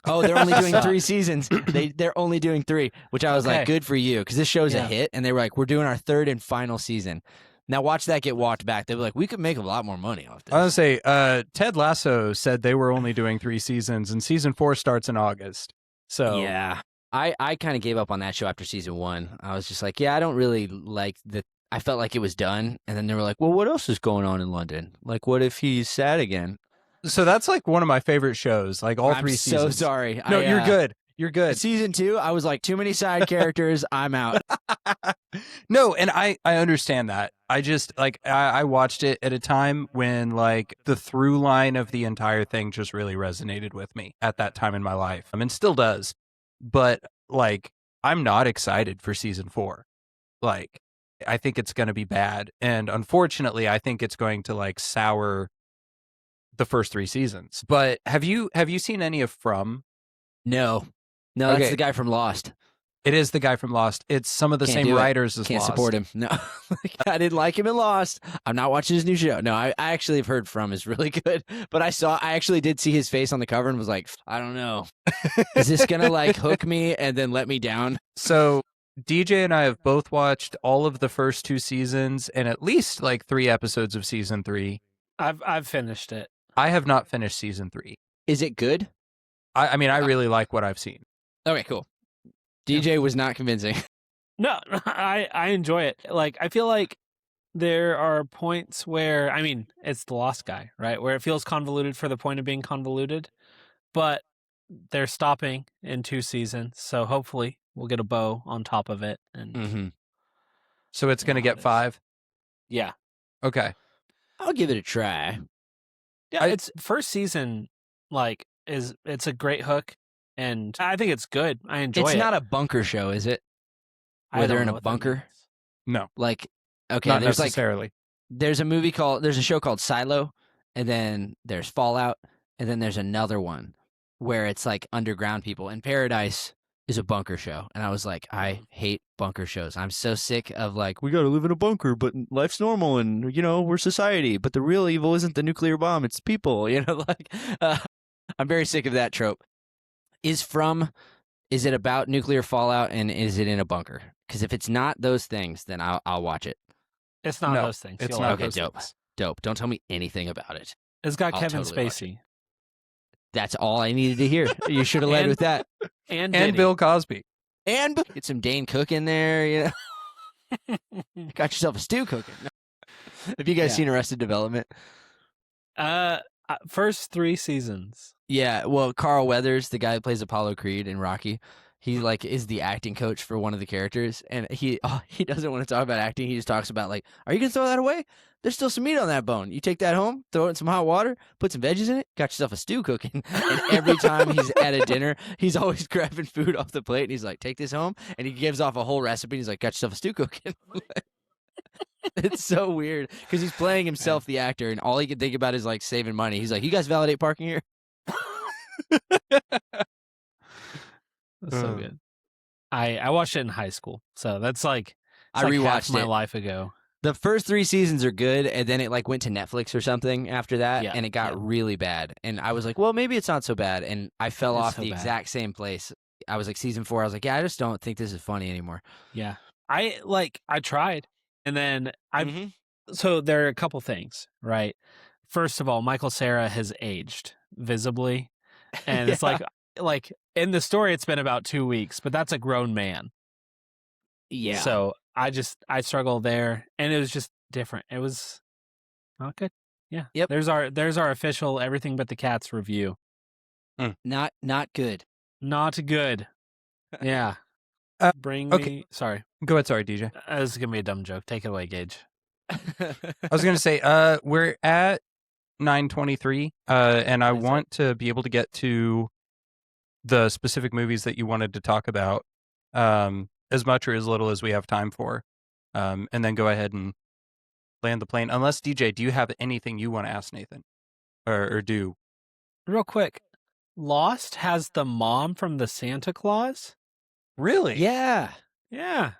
Oh, they're only doing 3 seasons. They're only doing 3, which I was like, good for you, because this show's a hit. And they were like, we're doing our 3rd and final season. Now watch that get walked back. They were like, we could make a lot more money off this. I was gonna say, Ted Lasso said they were only doing 3 seasons, and season 4 starts in August. So yeah, I kind of gave up on that show after season 1. I was just like, yeah, I don't really like the. I felt like it was done, and then they were like, well, what else is going on in London? Like, what if he's sad again? So that's like one of my favorite shows. Like all 3 seasons. I'm so sorry. No, you're good. You're good. Season 2, I was like, too many side characters. I'm out. No, and I understand that. I just like I watched it at a time when like the through line of the entire thing just really resonated with me at that time in my life. I mean, still does. But like I'm not excited for season 4. Like I think it's going to be bad, and unfortunately, I think it's going to like sour the first 3 seasons. But have you seen any of From? No, that's Okay. the guy from Lost. It is the guy from Lost. It's some of the Can't same do it. writers as Can't Lost. support him. No, I didn't like him in Lost. I'm not watching his new show. No, I actually have heard From is really good, but I actually did see his face on the cover and was like, I don't know. Is this going to like hook me and then let me down? So DJ and I have both watched all of the first 2 seasons and at least like 3 episodes of season 3. I've finished it. I have not finished season 3. Is it good? I mean, I really like what I've seen. Okay, cool. DJ was not convincing. No, I enjoy it. Like, I feel like there are points where, I mean, it's The Lost Guy, right? Where it feels convoluted for the point of being convoluted, but they're stopping in 2 seasons, so hopefully we'll get a bow on top of it. And Mm-hmm. So it's going to how it get is. 5? Yeah. Okay. I'll give it a try. Yeah, it's first season, like, it's a great hook, and I think it's good. I enjoy it. It's not a bunker show, is it? I Where they're don't in know a what that bunker? means. No, Like, okay, not there's necessarily. there's a show called Silo, and then there's Fallout, and then there's another one where it's like underground people. And Paradise is a bunker show, and I was like, I hate bunker shows. I'm so sick of like, we got to live in a bunker, but life's normal, and we're society, but the real evil isn't the nuclear bomb, it's people. I'm very sick of that trope. Is it about nuclear fallout, and is it in a bunker? Because if it's not those things, then I'll watch it. It's not No, those things. it's You'll not like Okay, those dope. things. Dope. Don't tell me anything about it. It's got I'll Kevin totally watch Spacey That's all I needed to hear. You should have led And- with that. and And Diddy. Bill Cosby. And get some Dane Cook in there. Got yourself a stew cooking. No. Have you guys Yeah. seen Arrested Development? First 3 seasons. Yeah. Well, Carl Weathers, the guy who plays Apollo Creed in Rocky, he like is the acting coach for one of the characters, and he doesn't want to talk about acting. He just talks about like, are you gonna throw that away? There's still some meat on that bone. You take that home, throw it in some hot water, put some veggies in it, got yourself a stew cooking. And every time he's at a dinner, he's always grabbing food off the plate, and he's like, take this home, and he gives off a whole recipe. And he's like, got yourself a stew cooking. It's so weird because he's playing himself, the actor, and all he can think about is like saving money. He's like, you guys validate parking here? That's so good. I watched it in high school, so that's like I like half rewatched my it. life ago. The first 3 seasons are good, and then it like went to Netflix or something after that, Yeah, and it got yeah. really bad. And I was like, well, maybe it's not so bad. And I fell It's off so the bad. exact same place. I was like season 4. I was like, yeah, I just don't think this is funny anymore. Yeah, I tried, and then So there are a couple things, right? First of all, Michael Cera has aged visibly, and it's Yeah. like in the story, it's been about 2 weeks, but that's a grown man. Yeah. So I struggle there, and it was just different. It was not good. Yeah. Yep. There's our official Everything But the Cats review. Not good. Not good. Yeah. Bring okay. me. Sorry, Go ahead. Sorry, DJ. this is gonna be a dumb joke. Take it away, Gage. I was going to say, we're at 9:23, and I Is it? want to be able to get to the specific movies that you wanted to talk about, as much or as little as we have time for, and then go ahead and land the plane. Unless, DJ, do you have anything you want to ask Nathan, or do? Real quick, Lost has the mom from the Santa Claus. Really? Yeah. Yeah.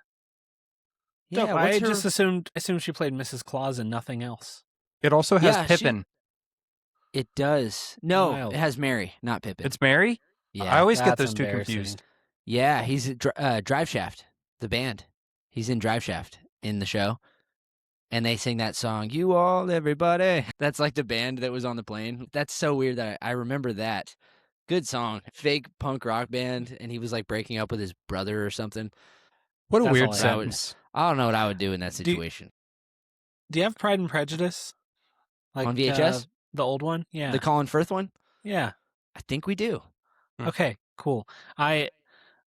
Yeah. Dope. I just assumed she played Mrs. Claus and nothing else. It also has Yeah, Pippin. It does. No, Wild. it has Mary, not Pippin. It's Mary? Yeah. I always get That's those two embarrassing. confused. Yeah, he's Drive Shaft, the band. He's in Drive Shaft in the show. And they sing that song, You All, Everybody. That's like the band that was on the plane. That's so weird that I remember that. Good song. Fake punk rock band. And he was like breaking up with his brother or something. What a That's weird all I have. sentence. I don't know what I would do in that Do you- situation. Do you have Pride and Prejudice? Like On VHS? the old one? Yeah. The Colin Firth one? Yeah. I think we do. Okay, cool. I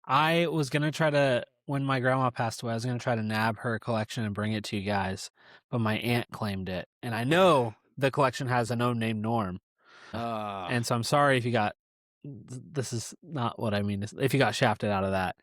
was gonna try to, when my grandma passed away, I was gonna try to nab her collection and bring it to you guys, but my aunt claimed it, and I know the collection has a gnome named Norm, and so I'm sorry if you got. This is not what I mean. If you got shafted out of that,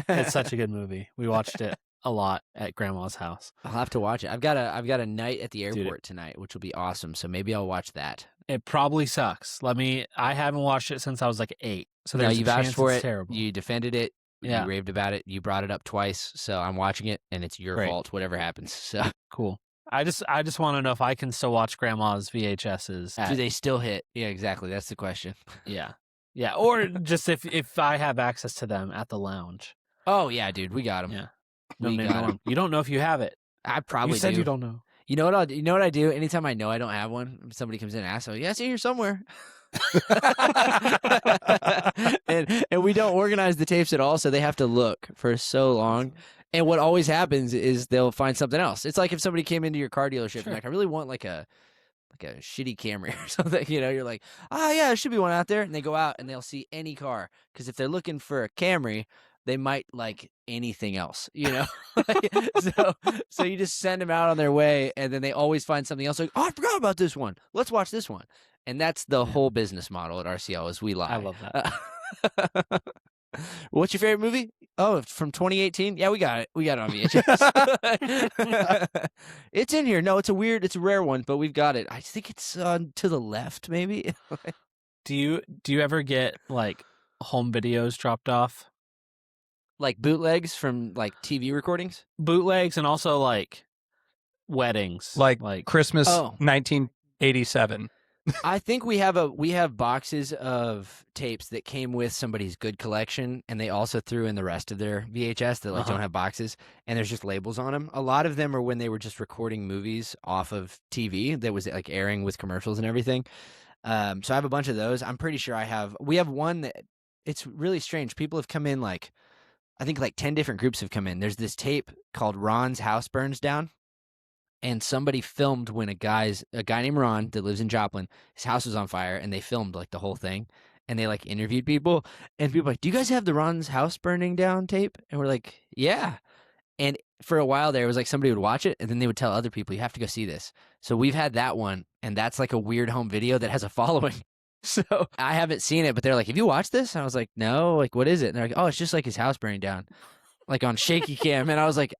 it's such a good movie. We watched it a lot at Grandma's house. I'll have to watch it. I've got a night at the Dude, airport tonight, which will be awesome. So maybe I'll watch that. It probably sucks. I haven't watched it since I was like 8. So No, there's you've a asked chance for it's it. terrible. You defended it. Yeah. You raved about it. You brought it up twice. So I'm watching it, and it's your Great. fault, whatever happens. So Cool. I just want to know if I can still watch Grandma's VHSs. do they still hit? Yeah, exactly. That's the question. Yeah. Yeah. Or just if I have access to them at the lounge. Oh yeah, dude, we got them. Yeah. We No, got 'em. You don't know if you have it. I probably You said do. you don't know. You know what I do? Anytime I know I don't have one, if somebody comes in and asks, "Oh, yeah, it's in here somewhere." and we don't organize the tapes at all, so they have to look for so long. And what always happens is they'll find something else. It's like if somebody came into your car dealership and like, I really want like a shitty Camry or something, you're like, yeah, there should be one out there. And they go out and they'll see any car. Because if they're looking for a Camry, they might like anything else, so you just send them out on their way, and then they always find something else. Like, oh, I forgot about this one. Let's watch this one. And that's the whole business model at RCL is we lie. I love that. What's your favorite movie? Oh, from 2018? Yeah, we got it. We got it on VHS. It's in here. No, it's a rare one, but we've got it. I think it's to the left, maybe. Do you ever get like home videos dropped off? Like bootlegs from like TV recordings? Bootlegs and also like weddings. like Christmas 1987. I think we have boxes of tapes that came with somebody's good collection, and they also threw in the rest of their VHS that don't have boxes, and there's just labels on them. A lot of them are when they were just recording movies off of TV that was like airing with commercials and everything. So I have a bunch of those. I'm pretty sure we have one that it's really strange. People have come in I think 10 different groups have come in. There's this tape called Ron's House Burns Down. And somebody filmed when a guy named Ron that lives in Joplin, his house was on fire, and they filmed like the whole thing, and they like interviewed people, and people were like, do you guys have the Ron's House Burning Down tape? And we're like, yeah. And for a while there, it was like somebody would watch it, and then they would tell other people, you have to go see this. So we've had that one, and that's like a weird home video that has a following. So I haven't seen it, but they're like, have you watched this? And I was like, no, like, what is it? And they're like, oh, it's just like his house burning down, like on shaky cam. And I was like,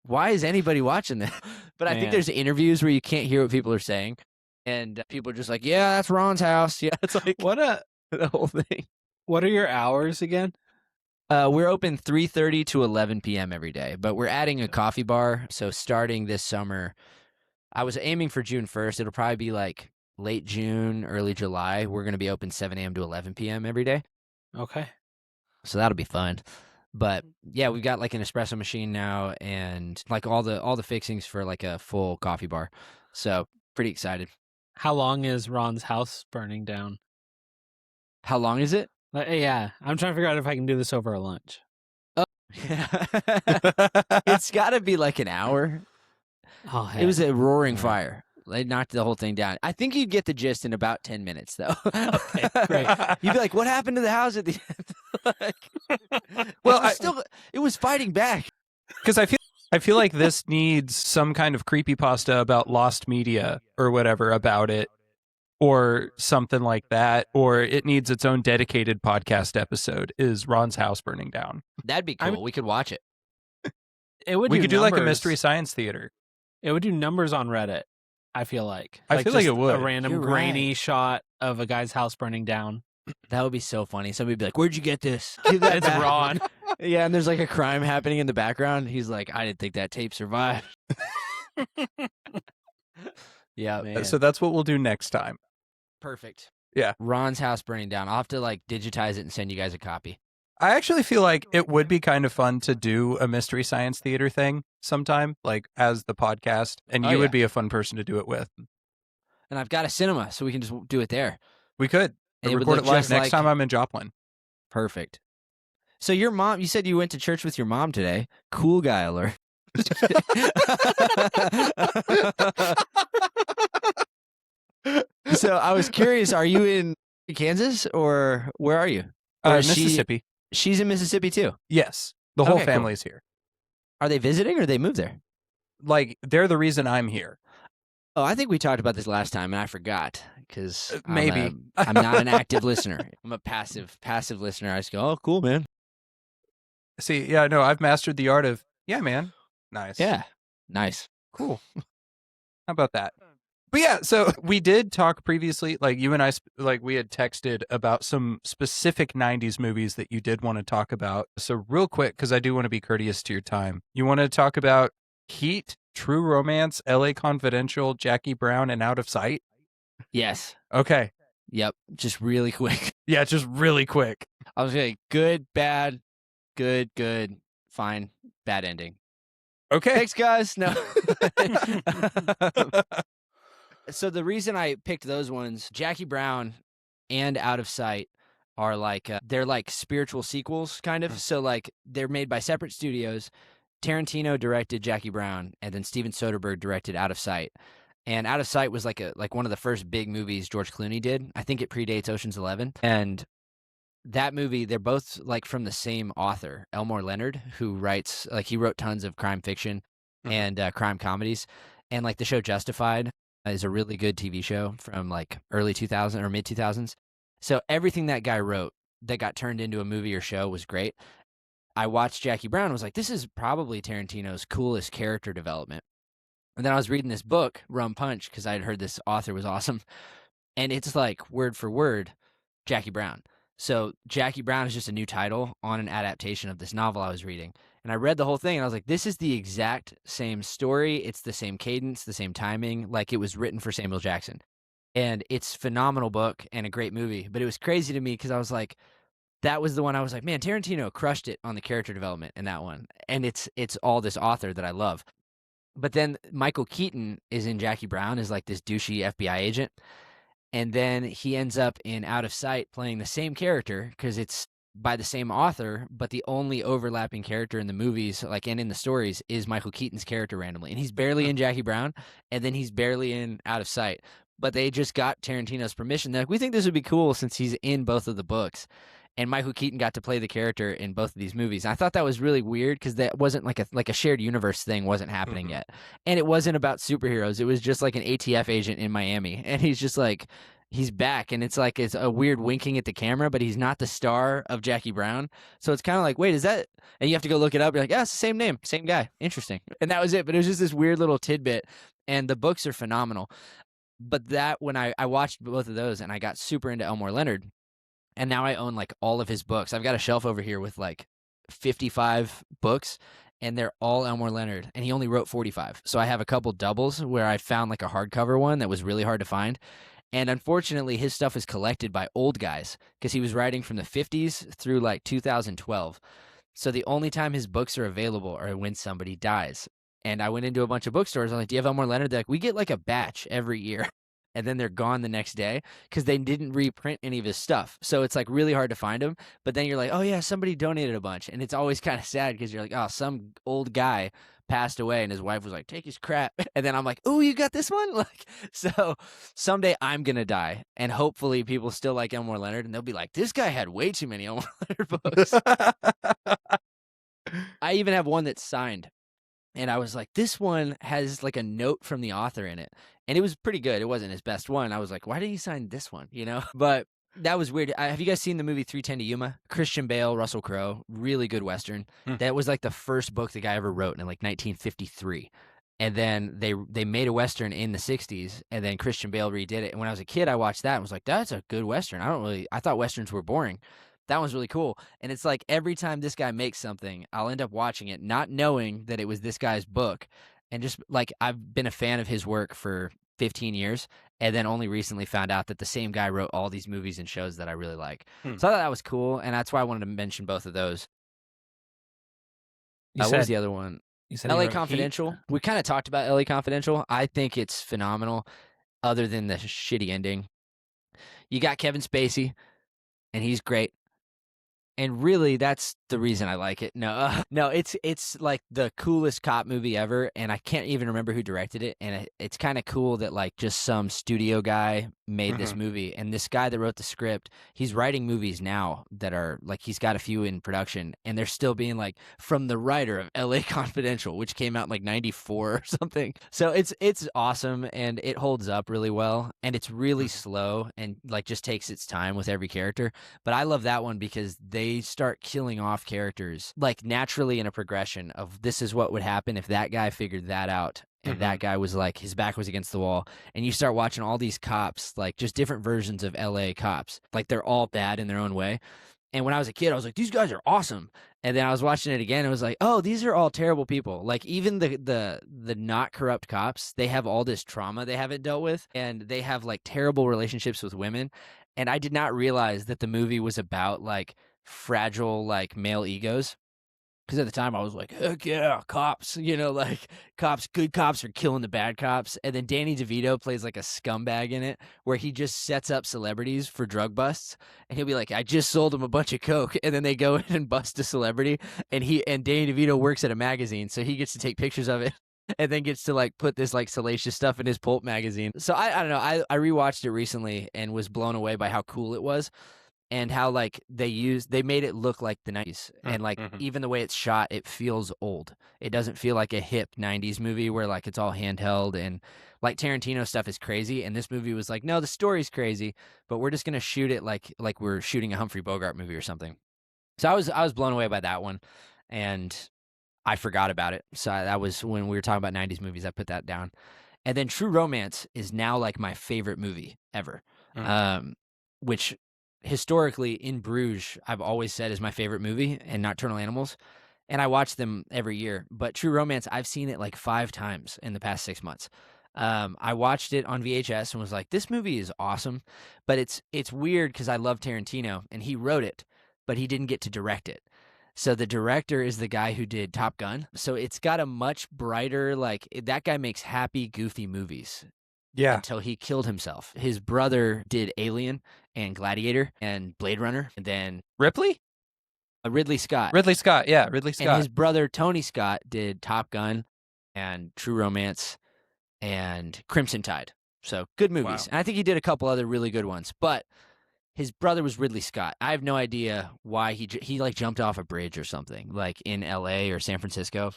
why is anybody watching this? But I think there's interviews where you can't hear what people are saying. And people are just like, yeah, that's Ron's house. Yeah, it's like the whole thing. What are your hours again? We're open 3:30 to 11 p.m. every day, but we're adding a coffee bar. So starting this summer, I was aiming for June 1st. It'll probably be like late June, early July. We're going to be open 7 a.m. to 11 p.m. every day. Okay. So that'll be fun. But yeah, we've got like an espresso machine now and like all the fixings for like a full coffee bar. So pretty excited. How long is Ron's house burning down? How long is it? Yeah, I'm trying to figure out if I can do this over a lunch. Oh, it's got to be like an hour. Oh, It was a roaring fire. They knocked the whole thing down. I think you'd get the gist in about 10 minutes, though. Okay, great. You'd be like, what happened to the house at the end? It was fighting back. Because I feel like this needs some kind of creepypasta about lost media or whatever about it, or something like that, or it needs its own dedicated podcast episode. Is Ron's house burning down? That'd be cool. We could watch it. We could do like a mystery science theater. It would do numbers on Reddit. I feel like. I feel like it would. A random grainy shot of a guy's house burning down. That would be so funny. Somebody would be like, where'd you get this? It's Ron. Yeah, and there's like a crime happening in the background. He's like, I didn't think that tape survived. Yeah. Man. So that's what we'll do next time. Perfect. Yeah. Ron's house burning down. I'll have to like digitize it and send you guys a copy. I actually feel like it would be kind of fun to do a mystery science theater thing sometime, like as the podcast, and you would be a fun person to do it with. And I've got a cinema, so we can just do it there. We could record it live next time I'm in Joplin. Perfect. So your mom, you said you went to church with your mom today. Cool guy alert. So I was curious, are you in Kansas or where are you? Or is Mississippi. She's in Mississippi too? Yes. The whole Okay, family's here. Are they visiting or they moved there? Like, they're the reason I'm here. Oh, I think we talked about this last time and I forgot because maybe. I'm not an active listener. I'm a passive listener. I just go, oh, cool, man. See, yeah, no, I've mastered the art of, yeah, man. Nice. Yeah. Nice. Cool. How about that? But yeah, so we did talk previously, like you and I, like we had texted about some specific 90s movies that you did want to talk about. So real quick, because I do want to be courteous to your time. You want to talk about Heat, True Romance, LA Confidential, Jackie Brown, and Out of Sight? Yes. Okay. Yep. Just really quick. Yeah, just really quick. I was saying good, bad, good, fine, bad ending. Okay. Thanks, guys. No. So the reason I picked those ones, Jackie Brown and Out of Sight, are like they're like spiritual sequels, kind of. So like they're made by separate studios. Tarantino directed Jackie Brown, and then Steven Soderbergh directed Out of Sight. And Out of Sight was like one of the first big movies George Clooney did. I think it predates Ocean's 11. And that movie, they're both like from the same author, Elmore Leonard, who writes like he wrote tons of crime fiction and crime comedies. And like the show Justified is a really good TV show from like early 2000 or mid 2000s. So everything that guy wrote that got turned into a movie or show was great. I watched Jackie Brown and was like, this is probably Tarantino's coolest character development. And then I was reading this book, Rum Punch, because I had heard this author was awesome. And it's like word for word Jackie Brown. So Jackie Brown is just a new title on an adaptation of this novel I was reading. And I read the whole thing and I was like, this is the exact same story. It's the same cadence, the same timing, like it was written for Samuel Jackson. And it's a phenomenal book and a great movie. But it was crazy to me because I was like, that was the one I was like, man, Tarantino crushed it on the character development in that one. And it's all this author that I love. But then Michael Keaton is in Jackie Brown as like this douchey FBI agent. And then he ends up in Out of Sight playing the same character because it's by the same author, but the only overlapping character in the movies, like and in the stories, is Michael Keaton's character randomly. And he's barely in Jackie Brown, and then he's barely in Out of Sight. But they just got Tarantino's permission. They're like, we think this would be cool since he's in both of the books. And Michael Keaton got to play the character in both of these movies. And I thought that was really weird because that wasn't like a shared universe thing wasn't happening yet. And it wasn't about superheroes. It was just like an ATF agent in Miami. And he's just like, he's back. And it's like, it's a weird winking at the camera, but he's not the star of Jackie Brown. So it's kind of like, wait, is that? And you have to go look it up. You're like, yeah, it's the same name, same guy. Interesting. And that was it. But it was just this weird little tidbit. And the books are phenomenal. But that, when I watched both of those and I got super into Elmore Leonard, and now I own like all of his books. I've got a shelf over here with like 55 books, and they're all Elmore Leonard, and he only wrote 45. So I have a couple doubles where I found like a hardcover one that was really hard to find. And unfortunately, his stuff is collected by old guys because he was writing from the 50s through like 2012. So the only time his books are available are when somebody dies. And I went into a bunch of bookstores. I'm like, do you have Elmore Leonard? They're like, we get like a batch every year. And then they're gone the next day because they didn't reprint any of his stuff. So it's like really hard to find him. But then you're like, oh yeah, somebody donated a bunch. And it's always kind of sad because you're like, oh, some old guy passed away and his wife was like, take his crap. And then I'm like, oh, you got this one? Like, so someday I'm going to die. And hopefully people still like Elmore Leonard. And they'll be like, this guy had way too many Elmore Leonard books. I even have one that's signed. And I was like, this one has like a note from the author in it. And it was pretty good. It wasn't his best one. I was like, why did he sign this one? You know? But that was weird. Have you guys seen the movie 3:10 to Yuma? Christian Bale, Russell Crowe, really good Western. That was like the first book the guy ever wrote in like 1953. And then they made a Western in the 60s, and then Christian Bale redid it. And when I was a kid, I watched that and was like, that's a good Western. I thought Westerns were boring. That one's really cool. And it's like every time this guy makes something, I'll end up watching it, not knowing that it was this guy's book. And just like I've been a fan of his work for 15 years, and then only recently found out that the same guy wrote all these movies and shows that I really like. So I thought that was cool, and that's why I wanted to mention both of those. What was the other one? You said LA Confidential. Heat? We kind of talked about LA Confidential. I think it's phenomenal, other than the shitty ending. You got Kevin Spacey, and he's great. And really, that's the reason I like it. No, it's like the coolest cop movie ever, and I can't even remember who directed it. And it's kind of cool that like just some studio guy made this movie. And this guy that wrote the script, he's writing movies now that are like he's got a few in production, and they're still being like from the writer of L.A. Confidential, which came out in like '94 or something. So it's awesome, and it holds up really well, and it's really slow and like just takes its time with every character. But I love that one because they start killing off characters like naturally in a progression of this is what would happen if that guy figured that out and that guy was like his back was against the wall, and you start watching all these cops, like just different versions of LA cops, like they're all bad in their own way. And when I was a kid, I was like, these guys are awesome. And then I was watching it again and it was like, oh, these are all terrible people. Like even the not corrupt cops, they have all this trauma they haven't dealt with, and they have like terrible relationships with women. And I did not realize that the movie was about like fragile like male egos. Because at the time I was like, heck yeah, cops, like cops, good cops are killing the bad cops. And then Danny DeVito plays like a scumbag in it where he just sets up celebrities for drug busts. And he'll be like, I just sold him a bunch of coke. And then they go in and bust a celebrity. And Danny DeVito works at a magazine, so he gets to take pictures of it. And then gets to like put this like salacious stuff in his pulp magazine. So I don't know. I rewatched it recently and was blown away by how cool it was. And how like they made it look like the 90s, and like even the way it's shot, it feels old. It doesn't feel like a hip 90s movie where like it's all handheld, and like Tarantino stuff is crazy, and this movie was like, no, the story's crazy, but we're just gonna shoot it like we're shooting a Humphrey Bogart movie or something. So I was blown away by that one, and I forgot about it. So that was when we were talking about 90s movies, I put that down. And then True Romance is now like my favorite movie ever. Which historically in Bruges, I've always said is my favorite movie, and Nocturnal Animals. And I watch them every year. But True Romance, I've seen it like 5 times in the past 6 months. I watched it on VHS and was like, this movie is awesome. But it's weird because I love Tarantino and he wrote it, but he didn't get to direct it. So the director is the guy who did Top Gun. So it's got a much brighter, like that guy makes happy, goofy movies. Yeah. Until he killed himself. His brother did Alien and Gladiator and Blade Runner, and then Ripley? Ridley Scott. Ridley Scott, yeah, Ridley Scott. And his brother Tony Scott did Top Gun and True Romance and Crimson Tide. So good movies. Wow. And I think he did a couple other really good ones, but his brother was Ridley Scott. I have no idea why he like jumped off a bridge or something, like in LA or San Francisco.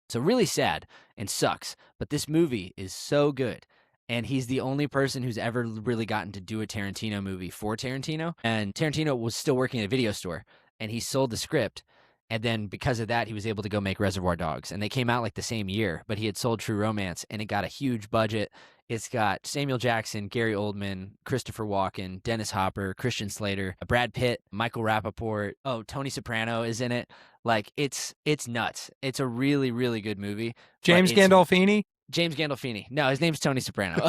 So really sad and sucks, but this movie is so good. And he's the only person who's ever really gotten to do a Tarantino movie for Tarantino. And Tarantino was still working at a video store, and he sold the script. And then because of that, he was able to go make Reservoir Dogs. And they came out like the same year, but he had sold True Romance, and it got a huge budget. It's got Samuel Jackson, Gary Oldman, Christopher Walken, Dennis Hopper, Christian Slater, Brad Pitt, Michael Rappaport. Oh, Tony Soprano is in it. Like, it's nuts. It's a really, really good movie. James Gandolfini? James Gandolfini. No, his name's Tony Soprano.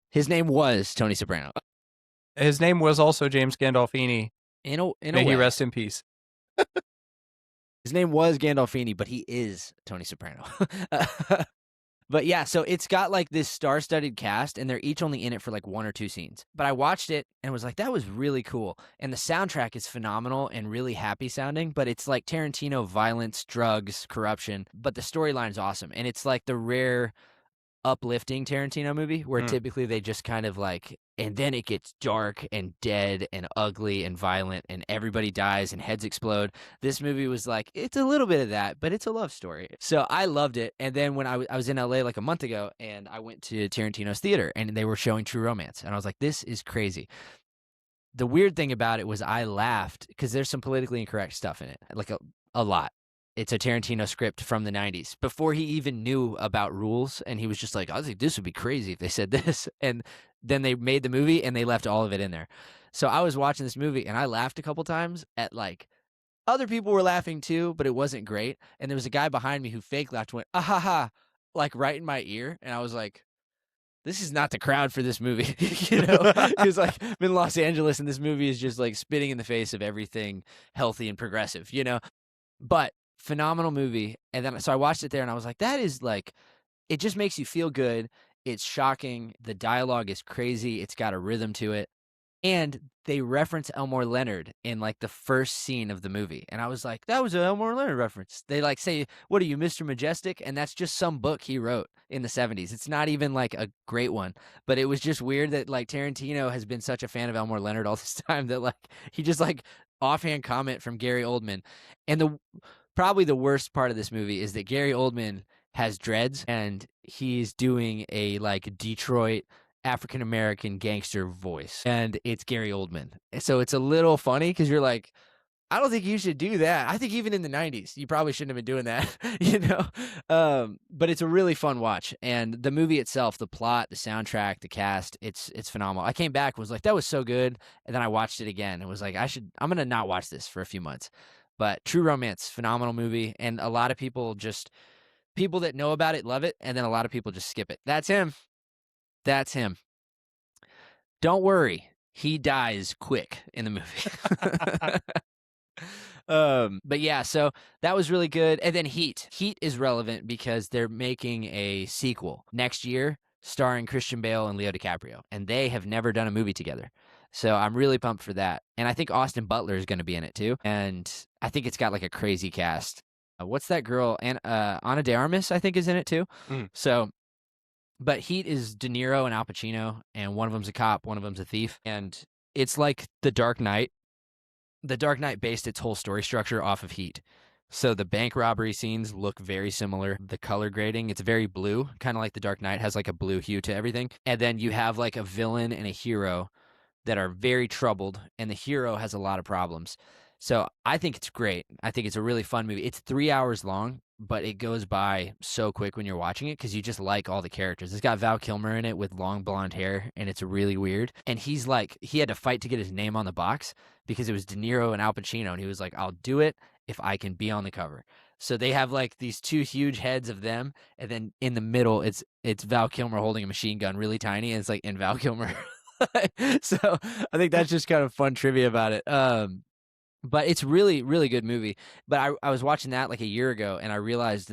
His name was Tony Soprano. His name was also James Gandolfini. In a May way. he rest in peace. His name was Gandolfini, but he is Tony Soprano. But yeah, so it's got like this star-studded cast, and they're each only in it for like 1 or 2 scenes. But I watched it and was like, that was really cool. And the soundtrack is phenomenal and really happy sounding, but it's like Tarantino violence, drugs, corruption, but the storyline's awesome. And it's like the rare uplifting Tarantino movie where typically they just kind of like, and then it gets dark and dead and ugly and violent and everybody dies and heads explode. This movie was like, it's a little bit of that, but it's a love story. So I loved it. And then when I was in LA like a month ago, and I went to Tarantino's theater and they were showing True Romance, and I was like, this is crazy. The weird thing about it was I laughed because there's some politically incorrect stuff in it, like a lot. It's a Tarantino script from the 90s before he even knew about rules. And he was just like, I think this would be crazy if they said this. And then they made the movie and they left all of it in there. So I was watching this movie and I laughed a couple times at like other people were laughing too, but it wasn't great. And there was a guy behind me who fake laughed, went, ah ha ha, like right in my ear. And I was like, this is not the crowd for this movie, because like I'm in Los Angeles and this movie is just like spitting in the face of everything healthy and progressive, but phenomenal movie. And then so I watched it there and I was like, that is like, it just makes you feel good. It's shocking. The dialogue is crazy. It's got a rhythm to it. And they reference Elmore Leonard in like the first scene of the movie. And I was like, that was an Elmore Leonard reference. They like say, what are you, Mr. Majestic? And that's just some book he wrote in the 70s. It's not even like a great one, but it was just weird that like Tarantino has been such a fan of Elmore Leonard all this time that like he just like offhand comment from Gary Oldman. And probably the worst part of this movie is that Gary Oldman has dreads and he's doing a like Detroit African-American gangster voice, and it's Gary Oldman. So it's a little funny because you're like, I don't think you should do that. I think even in the 90s, you probably shouldn't have been doing that, but it's a really fun watch. And the movie itself, the plot, the soundtrack, the cast, it's phenomenal. I came back and was like, that was so good. And then I watched it again and was like, I'm going to not watch this for a few months. But True Romance, phenomenal movie. And a lot of people that know about it love it. And then a lot of people just skip it. That's him. Don't worry. He dies quick in the movie. But yeah, so that was really good. And then Heat. Heat is relevant because they're making a sequel next year starring Christian Bale and Leo DiCaprio, and they have never done a movie together. So I'm really pumped for that. And I think Austin Butler is going to be in it too. And I think it's got like a crazy cast. What's that girl? Ana de Armas, I think, is in it too. Mm. So, but Heat is De Niro and Al Pacino, and one of them's a cop, one of them's a thief. And it's like The Dark Knight. The Dark Knight based its whole story structure off of Heat. So the bank robbery scenes look very similar. The color grading, it's very blue, kind of like The Dark Knight has like a blue hue to everything. And then you have like a villain and a hero that are very troubled, and the hero has a lot of problems. So I think it's great. I think it's a really fun movie. It's 3 hours long, but it goes by so quick when you're watching it because you just like all the characters. It's got Val Kilmer in it with long blonde hair, and it's really weird. And he's like, he had to fight to get his name on the box because it was De Niro and Al Pacino, and he was like, I'll do it if I can be on the cover. So they have like these two huge heads of them, and then in the middle, it's Val Kilmer holding a machine gun really tiny, and it's like in Val Kilmer. So I think that's just kind of fun trivia about it. But it's really, really good movie. But I was watching that like a year ago, and I realized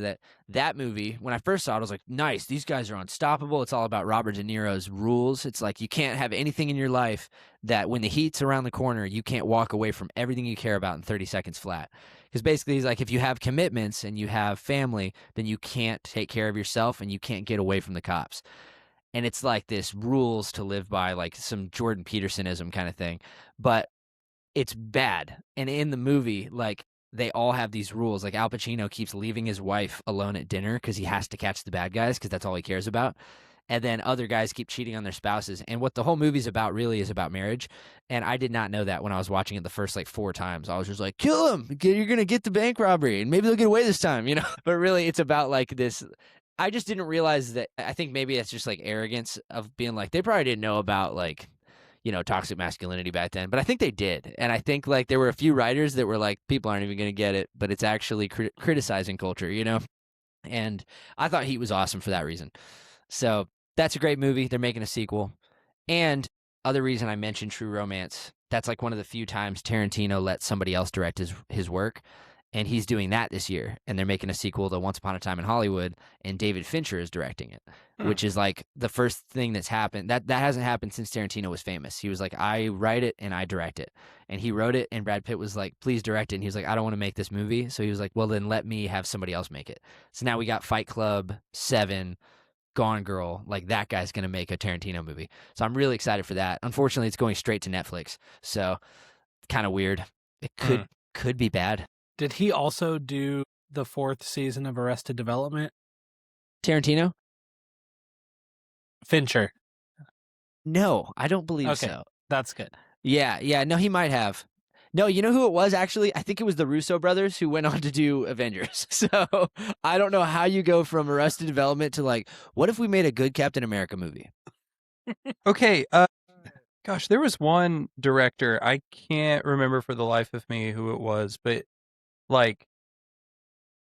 that movie, when I first saw it, I was like, nice, these guys are unstoppable. It's all about Robert De Niro's rules. It's like you can't have anything in your life that when the heat's around the corner, you can't walk away from everything you care about in 30 seconds flat. Because basically he's like, if you have commitments and you have family, then you can't take care of yourself and you can't get away from the cops. And it's like this rules to live by, like some Jordan Petersonism kind of thing. But it's bad. And in the movie, like, they all have these rules. Like, Al Pacino keeps leaving his wife alone at dinner because he has to catch the bad guys because that's all he cares about. And then other guys keep cheating on their spouses. And what the whole movie's about really is about marriage. And I did not know that when I was watching it the first, like, 4 times. I was just like, kill him. You're going to get the bank robbery. And maybe they'll get away this time, you know? But really, it's about, like, this. I just didn't realize that. I think maybe it's just, like, arrogance of being like, they probably didn't know about, like, you know, toxic masculinity back then. But I think they did. And I think, like, there were a few writers that were like, people aren't even going to get it. But it's actually criticizing culture, you know? And I thought Heat was awesome for that reason. So that's a great movie. They're making a sequel. And other reason I mentioned True Romance, that's like one of the few times Tarantino let somebody else direct his work. And he's doing that this year. And they're making a sequel to Once Upon a Time in Hollywood. And David Fincher is directing it, which is like the first thing that's happened. That hasn't happened since Tarantino was famous. He was like, I write it and I direct it. And he wrote it, and Brad Pitt was like, please direct it. And he was like, I don't want to make this movie. So he was like, well, then let me have somebody else make it. So now we got Fight Club, Seven, Gone Girl. Like, that guy's going to make a Tarantino movie. So I'm really excited for that. Unfortunately, it's going straight to Netflix. So kind of weird. It could be bad. Did he also do the 4th season of Arrested Development? Tarantino? Fincher. No, I don't believe so. That's good. Yeah. No, he might have. No, you know who it was, actually? I think it was the Russo brothers who went on to do Avengers. So I don't know how you go from Arrested Development to, like, what if we made a good Captain America movie? Okay, gosh, there was one director, I can't remember for the life of me who it was, but, like,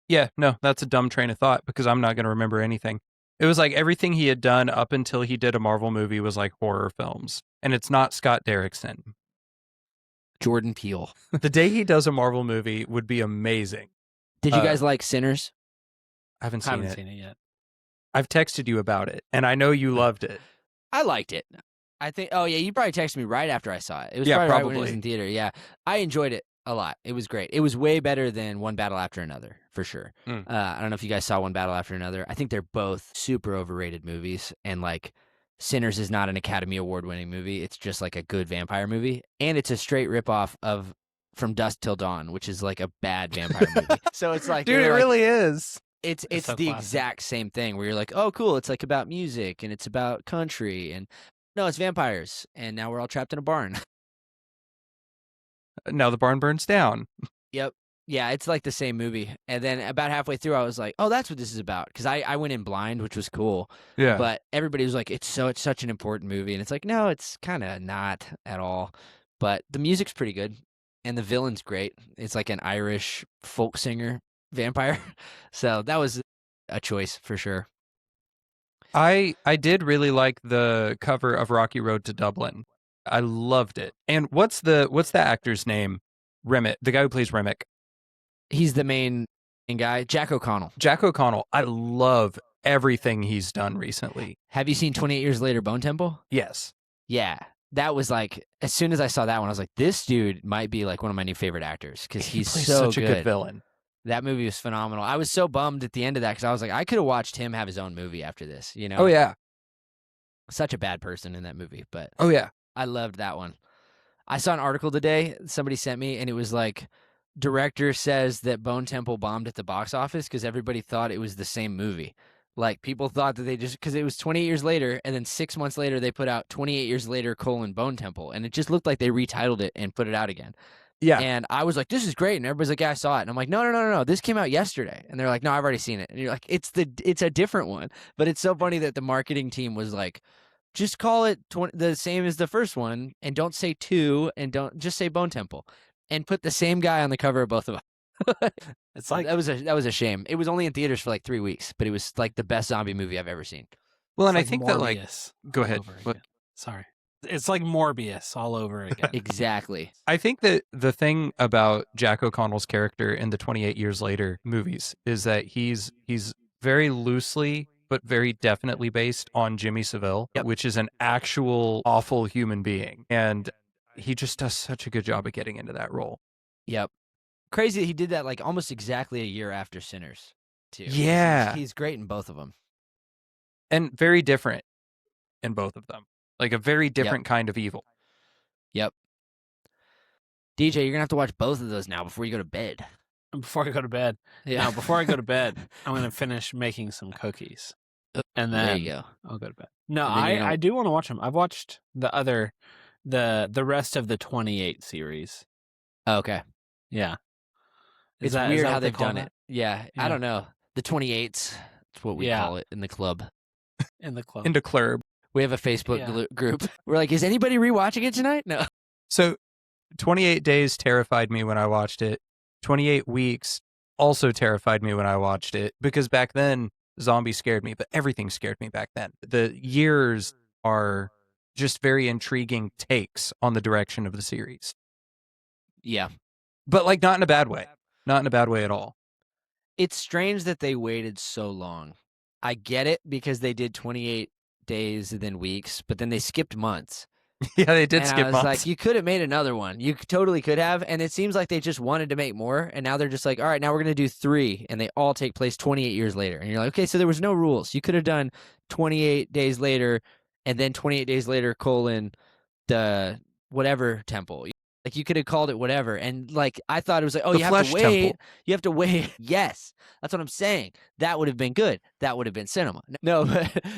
yeah, no, that's a dumb train of thought because I'm not going to remember anything. It was like everything he had done up until he did a Marvel movie was like horror films, and it's not Scott Derrickson. Jordan Peele. The day he does a Marvel movie would be amazing. Did you guys like Sinners? I haven't I seen haven't it. seen it yet. I've texted you about it, and I know you loved it. I liked it. I think, oh yeah, you probably texted me right after I saw it. It was Yeah, probably right when it was probably. in theater. Yeah, I enjoyed it a lot. It was great. It was way better than One Battle After Another, for sure. I don't know if you guys saw One Battle After Another. I think they're both super overrated movies, and like Sinners is not an Academy Award winning movie. It's just like a good vampire movie, and it's a straight ripoff of From Dusk Till Dawn, which is like a bad vampire movie. So it's like, Dude, it really is. It's so the classic. exact same thing where you're like, oh, cool. It's like about music and it's about country, and no, it's vampires, and now we're all trapped in a barn. Now the barn burns down. Yep. Yeah, it's like the same movie. And then about halfway through, I was like, oh, that's what this is about. Because I went in blind, which was cool. Yeah. But everybody was like, it's such an important movie. And it's like, no, it's kind of not at all. But the music's pretty good. And the villain's great. It's like an Irish folk singer vampire. So that was a choice for sure. I did really like the cover of Rocky Road to Dublin. I loved it. And what's the actor's name? Remick, the guy who plays Remick. He's the main guy. Jack O'Connell. Jack O'Connell. I love everything he's done recently. Have you seen 28 Years Later, Bone Temple? Yes. Yeah. That was like, as soon as I saw that one, I was like, this dude might be like one of my new favorite actors because He he's plays so such a good villain. That movie was phenomenal. I was so bummed at the end of that because I was like, I could have watched him have his own movie after this, you know? Oh, yeah. Such a bad person in that movie, but Oh, yeah. I loved that one. I saw an article today somebody sent me, and it was like, director says that Bone Temple bombed at the box office because everybody thought it was the same movie. Like, people thought that they just, because it was 28 years later, and then 6 months later, they put out 28 years later, Bone Temple, and it just looked like they retitled it and put it out again. Yeah. And I was like, this is great. And everybody's like, yeah, I saw it. And I'm like, no. This came out yesterday. And they're like, no, I've already seen it. And you're like, it's a different one. But it's so funny that the marketing team was like, just call it the same as the first one, and don't say 2, and don't just say Bone Temple, and put the same guy on the cover of both of them. It's like that was a shame. It was only in theaters for like 3 weeks, but it was like the best zombie movie I've ever seen. Well, and I it's think like that, like, Morbius go all ahead. over What? again. Sorry. It's like Morbius all over again. Exactly. I think that the thing about Jack O'Connell's character in the 28 Years Later movies is that he's very loosely but very definitely based on Jimmy Savile, Yep. which is an actual awful human being. And he just does such a good job of getting into that role. Yep. Crazy that he did that like almost exactly a year after Sinners, too. Yeah. He's great in both of them. And very different in both of them. Like a very different kind of evil. Yep. DJ, you're going to have to watch both of those now before you go to bed. Before I go to bed. Yeah. Now, before I go to bed, I'm going to finish making some cookies. And then there you go. I'll go to bed. No, And then you're gonna- I do want to watch them. I've watched the rest of the 28 series. Oh, okay. Yeah. It's Is weird that how what they they've call done that? it. Yeah. I Yeah. don't know. The 28s. That's what we Yeah. call it in the club. In the club. Into Club. We have a Facebook Yeah. group. We're like, is anybody rewatching it tonight? No. So 28 Days terrified me when I watched it. 28 Weeks also terrified me when I watched it because back then zombies scared me, but everything scared me back then. The years are just very intriguing takes on the direction of the series. Yeah. But like not in a bad way. Not in a bad way at all. It's strange that they waited so long. I get it because they did 28 days and then weeks, but then they skipped months. Yeah, they did And skip I was months. like, you could have made another one. You totally could have. And it seems like they just wanted to make more. And now they're just like, all right, now we're going to do 3. And they all take place 28 years later. And you're like, okay, so there was no rules. You could have done 28 days later and then 28 days later, the whatever temple. Like you could have called it whatever. And like, I thought it was like, oh, The you have Flesh to wait. Temple. You have to wait. Yes. That's what I'm saying. That would have been good. That would have been cinema. No,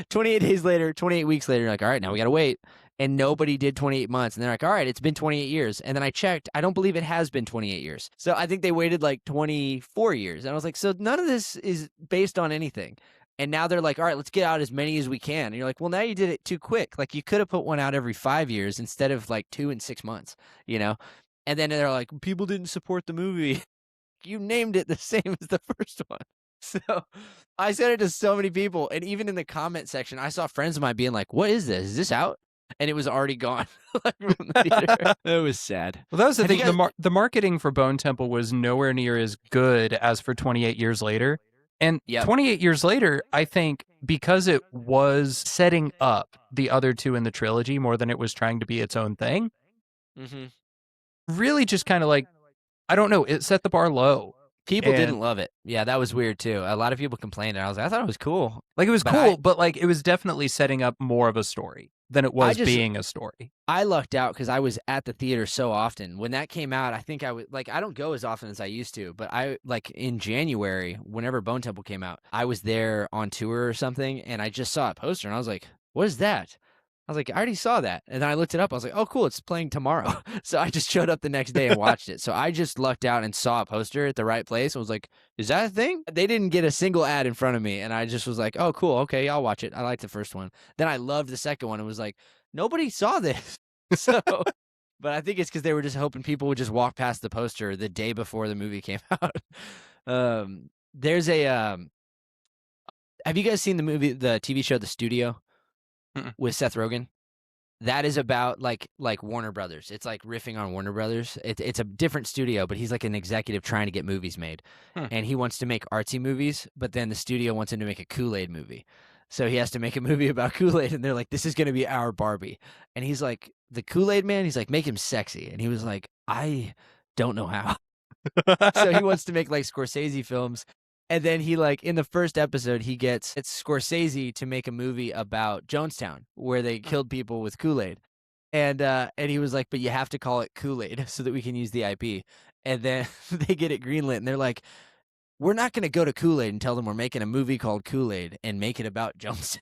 28 days later, 28 weeks later, you're like, all right, now we got to wait. And nobody did 28 months. And they're like, all right, it's been 28 years. And then I checked. I don't believe it has been 28 years. So I think they waited like 24 years. And I was like, so none of this is based on anything. And now they're like, all right, let's get out as many as we can. And you're like, well, now you did it too quick. Like you could have put one out every 5 years instead of like 2 and 6 months, you know? And then they're like, people didn't support the movie. You named it the same as the first one. So I said it to so many people. And even in the comment section, I saw friends of mine being like, what is this? Is this out? And it was already gone from the theater. It was sad. Well, that was the Have you thing. guys- The marketing for Bone Temple was nowhere near as good as for 28 Years Later. And Yep. 28 Years Later, I think, because it was setting up the other two in the trilogy more than it was trying to be its own thing, Mm-hmm. really just kind of like, I don't know, it set the bar low. People And- didn't love it. Yeah, that was weird too. A lot of people complained. And I was like, I thought it was cool. Like, it was But cool, but like, it was definitely setting up more of a story than it was just- being a story. I lucked out because I was at the theater so often. When that came out, I think I would like. I don't go as often as I used to, but I like in January, whenever Bone Temple came out, I was there on tour or something, and I just saw a poster, and I was like, "What is that?" I was like, "I already saw that," and then I looked it up. I was like, "Oh, cool! It's playing tomorrow." So I just showed up the next day and watched it. So I just lucked out and saw a poster at the right place. And was like, "Is that a thing?" They didn't get a single ad in front of me, and I just was like, "Oh, cool! Okay, I'll watch it." I liked the first one. Then I loved the second one. And was like, nobody saw this. So, but I think it's because they were just hoping people would just walk past the poster the day before the movie came out. There's a. Have you guys seen the TV show The Studio Mm-mm. with Seth Rogen? That is about like Warner Brothers. It's like riffing on Warner Brothers. It's a different studio, but he's like an executive trying to get movies made. Hmm. And he wants to make artsy movies, but then the studio wants him to make a Kool-Aid movie. So he has to make a movie about Kool-Aid, and they're like, this is going to be our Barbie. And he's like, the Kool-Aid man, he's like, make him sexy. And he was like, I don't know how. So he wants to make like Scorsese films. And then he like in the first episode, it's Scorsese to make a movie about Jonestown where they killed people with Kool-Aid. And he was like, but you have to call it Kool-Aid so that we can use the IP. And then they get it greenlit and they're like, we're not going to go to Kool-Aid and tell them we're making a movie called Kool-Aid and make it about Jonestown.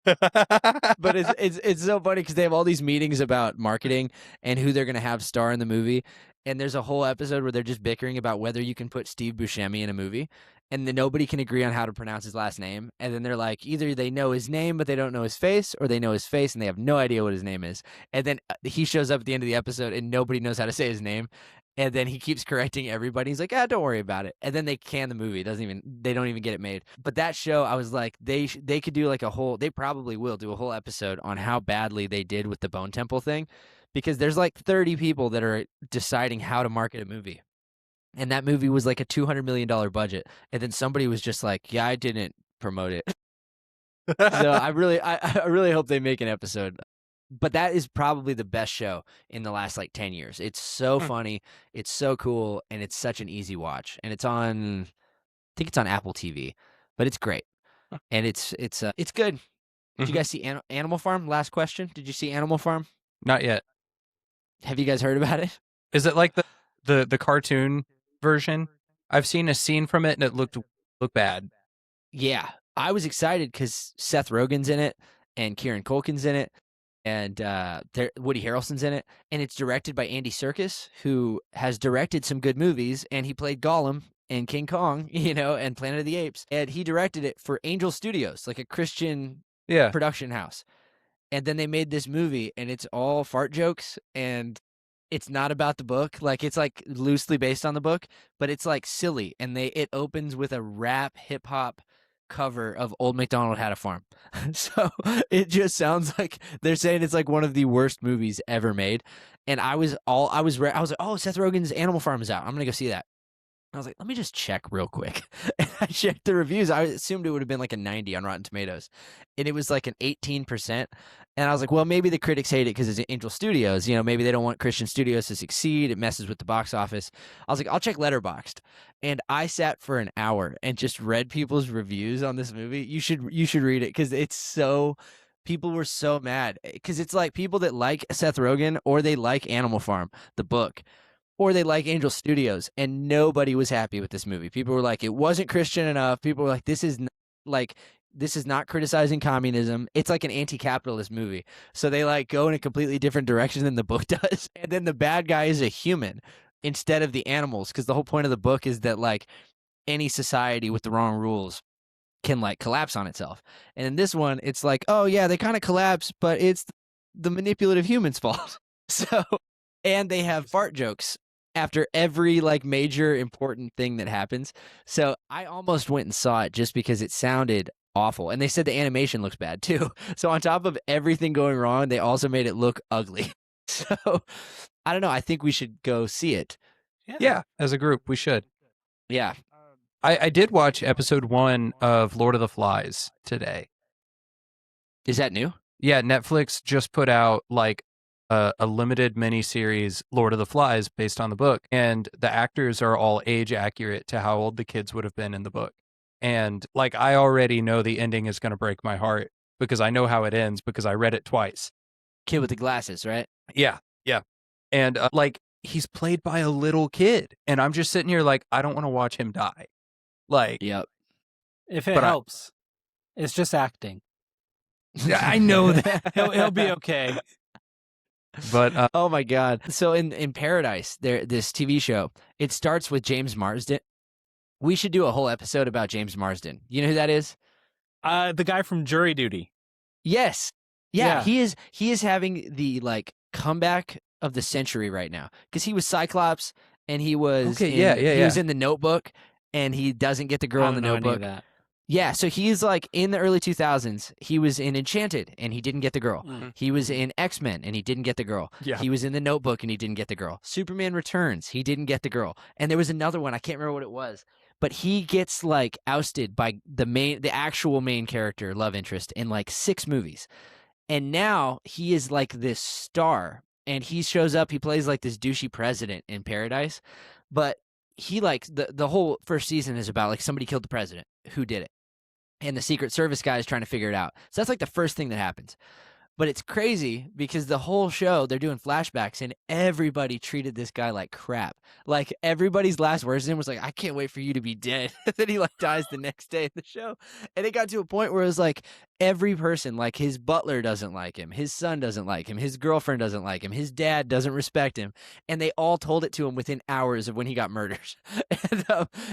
But it's so funny because they have all these meetings about marketing and who they're going to have star in the movie. And there's a whole episode where they're just bickering about whether you can put Steve Buscemi in a movie. And then nobody can agree on how to pronounce his last name. And then they're like, either they know his name, but they don't know his face, or they know his face and they have no idea what his name is. And then he shows up at the end of the episode and nobody knows how to say his name. And then he keeps correcting everybody. He's like, don't worry about it. And then they can the movie. They don't even get it made. But that show, I was like, they could do like they probably will do a whole episode on how badly they did with the Bone Temple thing. Because there's like 30 people that are deciding how to market a movie. And that movie was like a $200 million budget. And then somebody was just like, yeah, I didn't promote it. So I really hope they make an episode. But that is probably the best show in the last like 10 years. It's so funny. It's so cool. And it's such an easy watch. And it's on, I think it's on Apple TV, but it's great. And it's good. Did you guys see Animal Farm? Last question. Did you see Animal Farm? Not yet. Have you guys heard about it? Is it like the cartoon version? I've seen a scene from it and it looked bad. Yeah. I was excited because Seth Rogen's in it and Kieran Culkin's in it. And Woody Harrelson's in it, and it's directed by Andy Serkis, who has directed some good movies, and he played Gollum in King Kong, and Planet of the Apes, and he directed it for Angel Studios, like a Christian production house. And then they made this movie, and it's all fart jokes, and it's not about the book. Like, it's like loosely based on the book, but it's like silly, and it opens with a rap hip hop cover of Old MacDonald Had a Farm. So it just sounds like they're saying it's like one of the worst movies ever made. And I was like, oh, Seth Rogen's Animal Farm is out. I'm gonna go see that. I was like, let me just check real quick. And I checked the reviews. I assumed it would have been like a 90 on Rotten Tomatoes. And it was like an 18%. And I was like, well, maybe the critics hate it because it's Angel Studios. Maybe they don't want Christian studios to succeed. It messes with the box office. I was like, I'll check Letterboxd. And I sat for an hour and just read people's reviews on this movie. You should read it because it's so... People were so mad because it's like people that like Seth Rogen or they like Animal Farm, the book, or they like Angel Studios, and nobody was happy with this movie. People were like, it wasn't Christian enough. People were like, this is not criticizing communism. It's like an anti-capitalist movie. So they like go in a completely different direction than the book does. And then the bad guy is a human instead of the animals, because the whole point of the book is that like any society with the wrong rules can like collapse on itself. And in this one, it's like, oh yeah, they kind of collapse, but it's the manipulative humans' fault. So, and they have fart jokes after every like major important thing that happens. So I almost went and saw it just because it sounded awful. And they said the animation looks bad too. So on top of everything going wrong, they also made it look ugly. So I don't know. I think we should go see it. Yeah, as a group, we should. Yeah. I did watch episode 1 of Lord of the Flies today. Is that new? Yeah, Netflix just put out like a limited miniseries, Lord of the Flies, based on the book. And the actors are all age accurate to how old the kids would have been in the book. And like, I already know the ending is going to break my heart because I know how it ends because I read it twice. Kid with the glasses, right? Yeah. And like, he's played by a little kid. And I'm just sitting here like, I don't want to watch him die. Like, yep. If it helps, it's just acting. I know that. He'll be okay. But oh my God. So in Paradise, this TV show, it starts with James Marsden. We should do a whole episode about James Marsden. You know who that is? The guy from Jury Duty. Yes. Yeah. He is having the like comeback of the century right now because he was Cyclops and he was he was in The Notebook and he doesn't get the girl in The Notebook. Yeah, so he's like in the early 2000s, he was in Enchanted and he didn't get the girl. He was in X-Men and he didn't get the girl. Yeah. He was in The Notebook and he didn't get the girl. Superman Returns, he didn't get the girl. And there was another one, I can't remember what it was, but he gets like ousted by the actual main character, love interest, in like 6 movies. And now he is like this star and he shows up, he plays like this douchey president in Paradise, but he like the whole first season is about like somebody killed the president. Who did it? And the Secret Service guy is trying to figure it out. So that's like the first thing that happens. But it's crazy because the whole show, they're doing flashbacks and everybody treated this guy like crap. Like everybody's last words to him was like, I can't wait for you to be dead. Then he like dies the next day in the show. And it got to a point where it was like every person, like his butler doesn't like him. His son doesn't like him. His girlfriend doesn't like him. His dad doesn't respect him. And they all told it to him within hours of when he got murdered.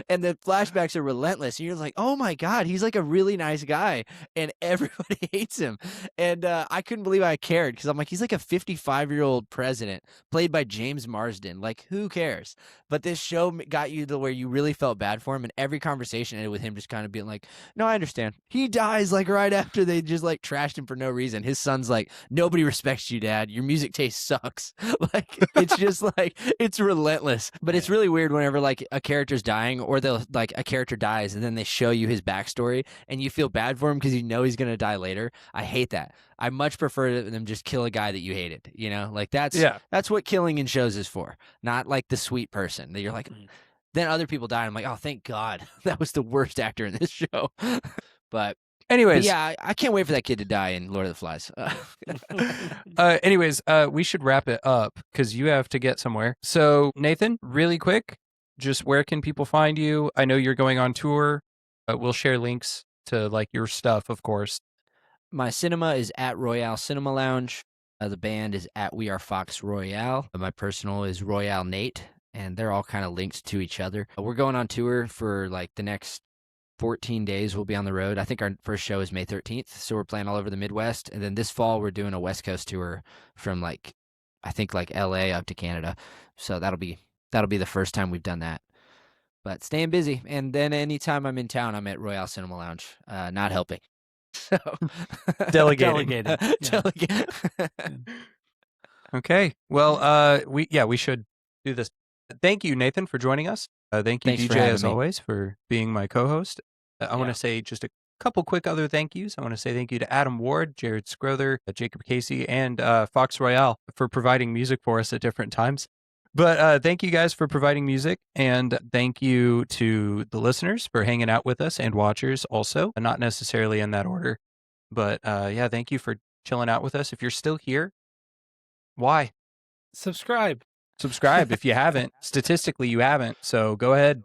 And the flashbacks are relentless. And you're like, oh my God, he's like a really nice guy. And everybody hates him. And I couldn't believe I cared because I'm like, he's like a 55-year-old president played by James Marsden. Like, who cares? But this show got you to where you really felt bad for him. And every conversation ended with him just kind of being like, no, I understand. He dies like right after they just like trashed him for no reason. His son's like, nobody respects you, Dad. Your music taste sucks. Like, it's just like, it's relentless. But it's really weird whenever like a character's dying or they'll like a character dies and then they show you his backstory and you feel bad for him because you know he's going to die later. I hate that. I much prefer them just kill a guy that you hated, you know? Like that's what killing in shows is for. Not like the sweet person that you're like, then other people die. And I'm like, oh, thank God. That was the worst actor in this show. But Anyways, yeah, I can't wait for that kid to die in Lord of the Flies. We should wrap it up because you have to get somewhere. So, Nathan, really quick, just where can people find you? I know you're going on tour. We'll share links to like your stuff, of course. My cinema is at Royale Cinema Lounge. The band is at We Are Fox Royale. My personal is Royale Nate, and they're all kind of linked to each other. We're going on tour for like the next 14 days. We'll be on the road. I think our first show is May 13th, so we're playing all over the Midwest. And then this fall, we're doing a West Coast tour from like, I think like LA up to Canada. So that'll be the first time we've done that. But staying busy. And then anytime I'm in town, I'm at Royale Cinema Lounge, not helping. So Delegated. Delegate. Okay. Well, we should do this. Thank you, Nathan, for joining us. Thank you, Thanks for DJ, having as me. always, for being my co-host. I want to say just a couple quick other thank yous. I want to say thank you to Adam Ward, Jared Scrowther, Jacob Casey, and Fox Royale for providing music for us at different times. But thank you guys for providing music, and thank you to the listeners for hanging out with us and watchers also, not necessarily in that order. But thank you for chilling out with us. If you're still here, why? Subscribe. Subscribe if you haven't. Statistically, you haven't. So go ahead.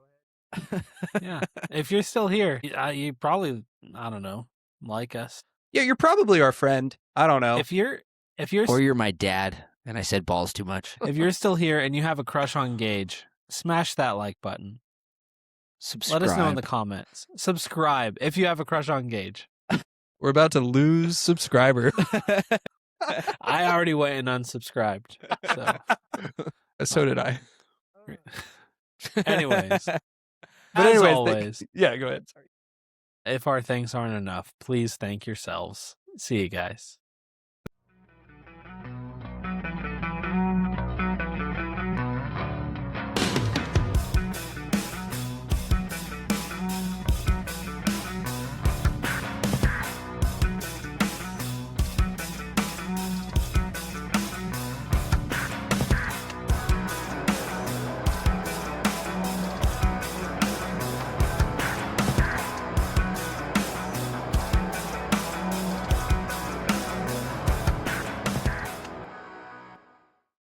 Yeah. If you're still here, you probably, I don't know, like us. Yeah, you're probably our friend. I don't know. If you're Or you're my dad, and I said balls too much. if you're still here and you have a crush on Gage, smash that like button. Subscribe. Let us know in the comments. Subscribe if you have a crush on Gage. We're about to lose subscriber. I already went and unsubscribed. So did I. Anyways, But as anyways, always, yeah, go ahead. Sorry. if our thanks aren't enough, please thank yourselves. See you guys.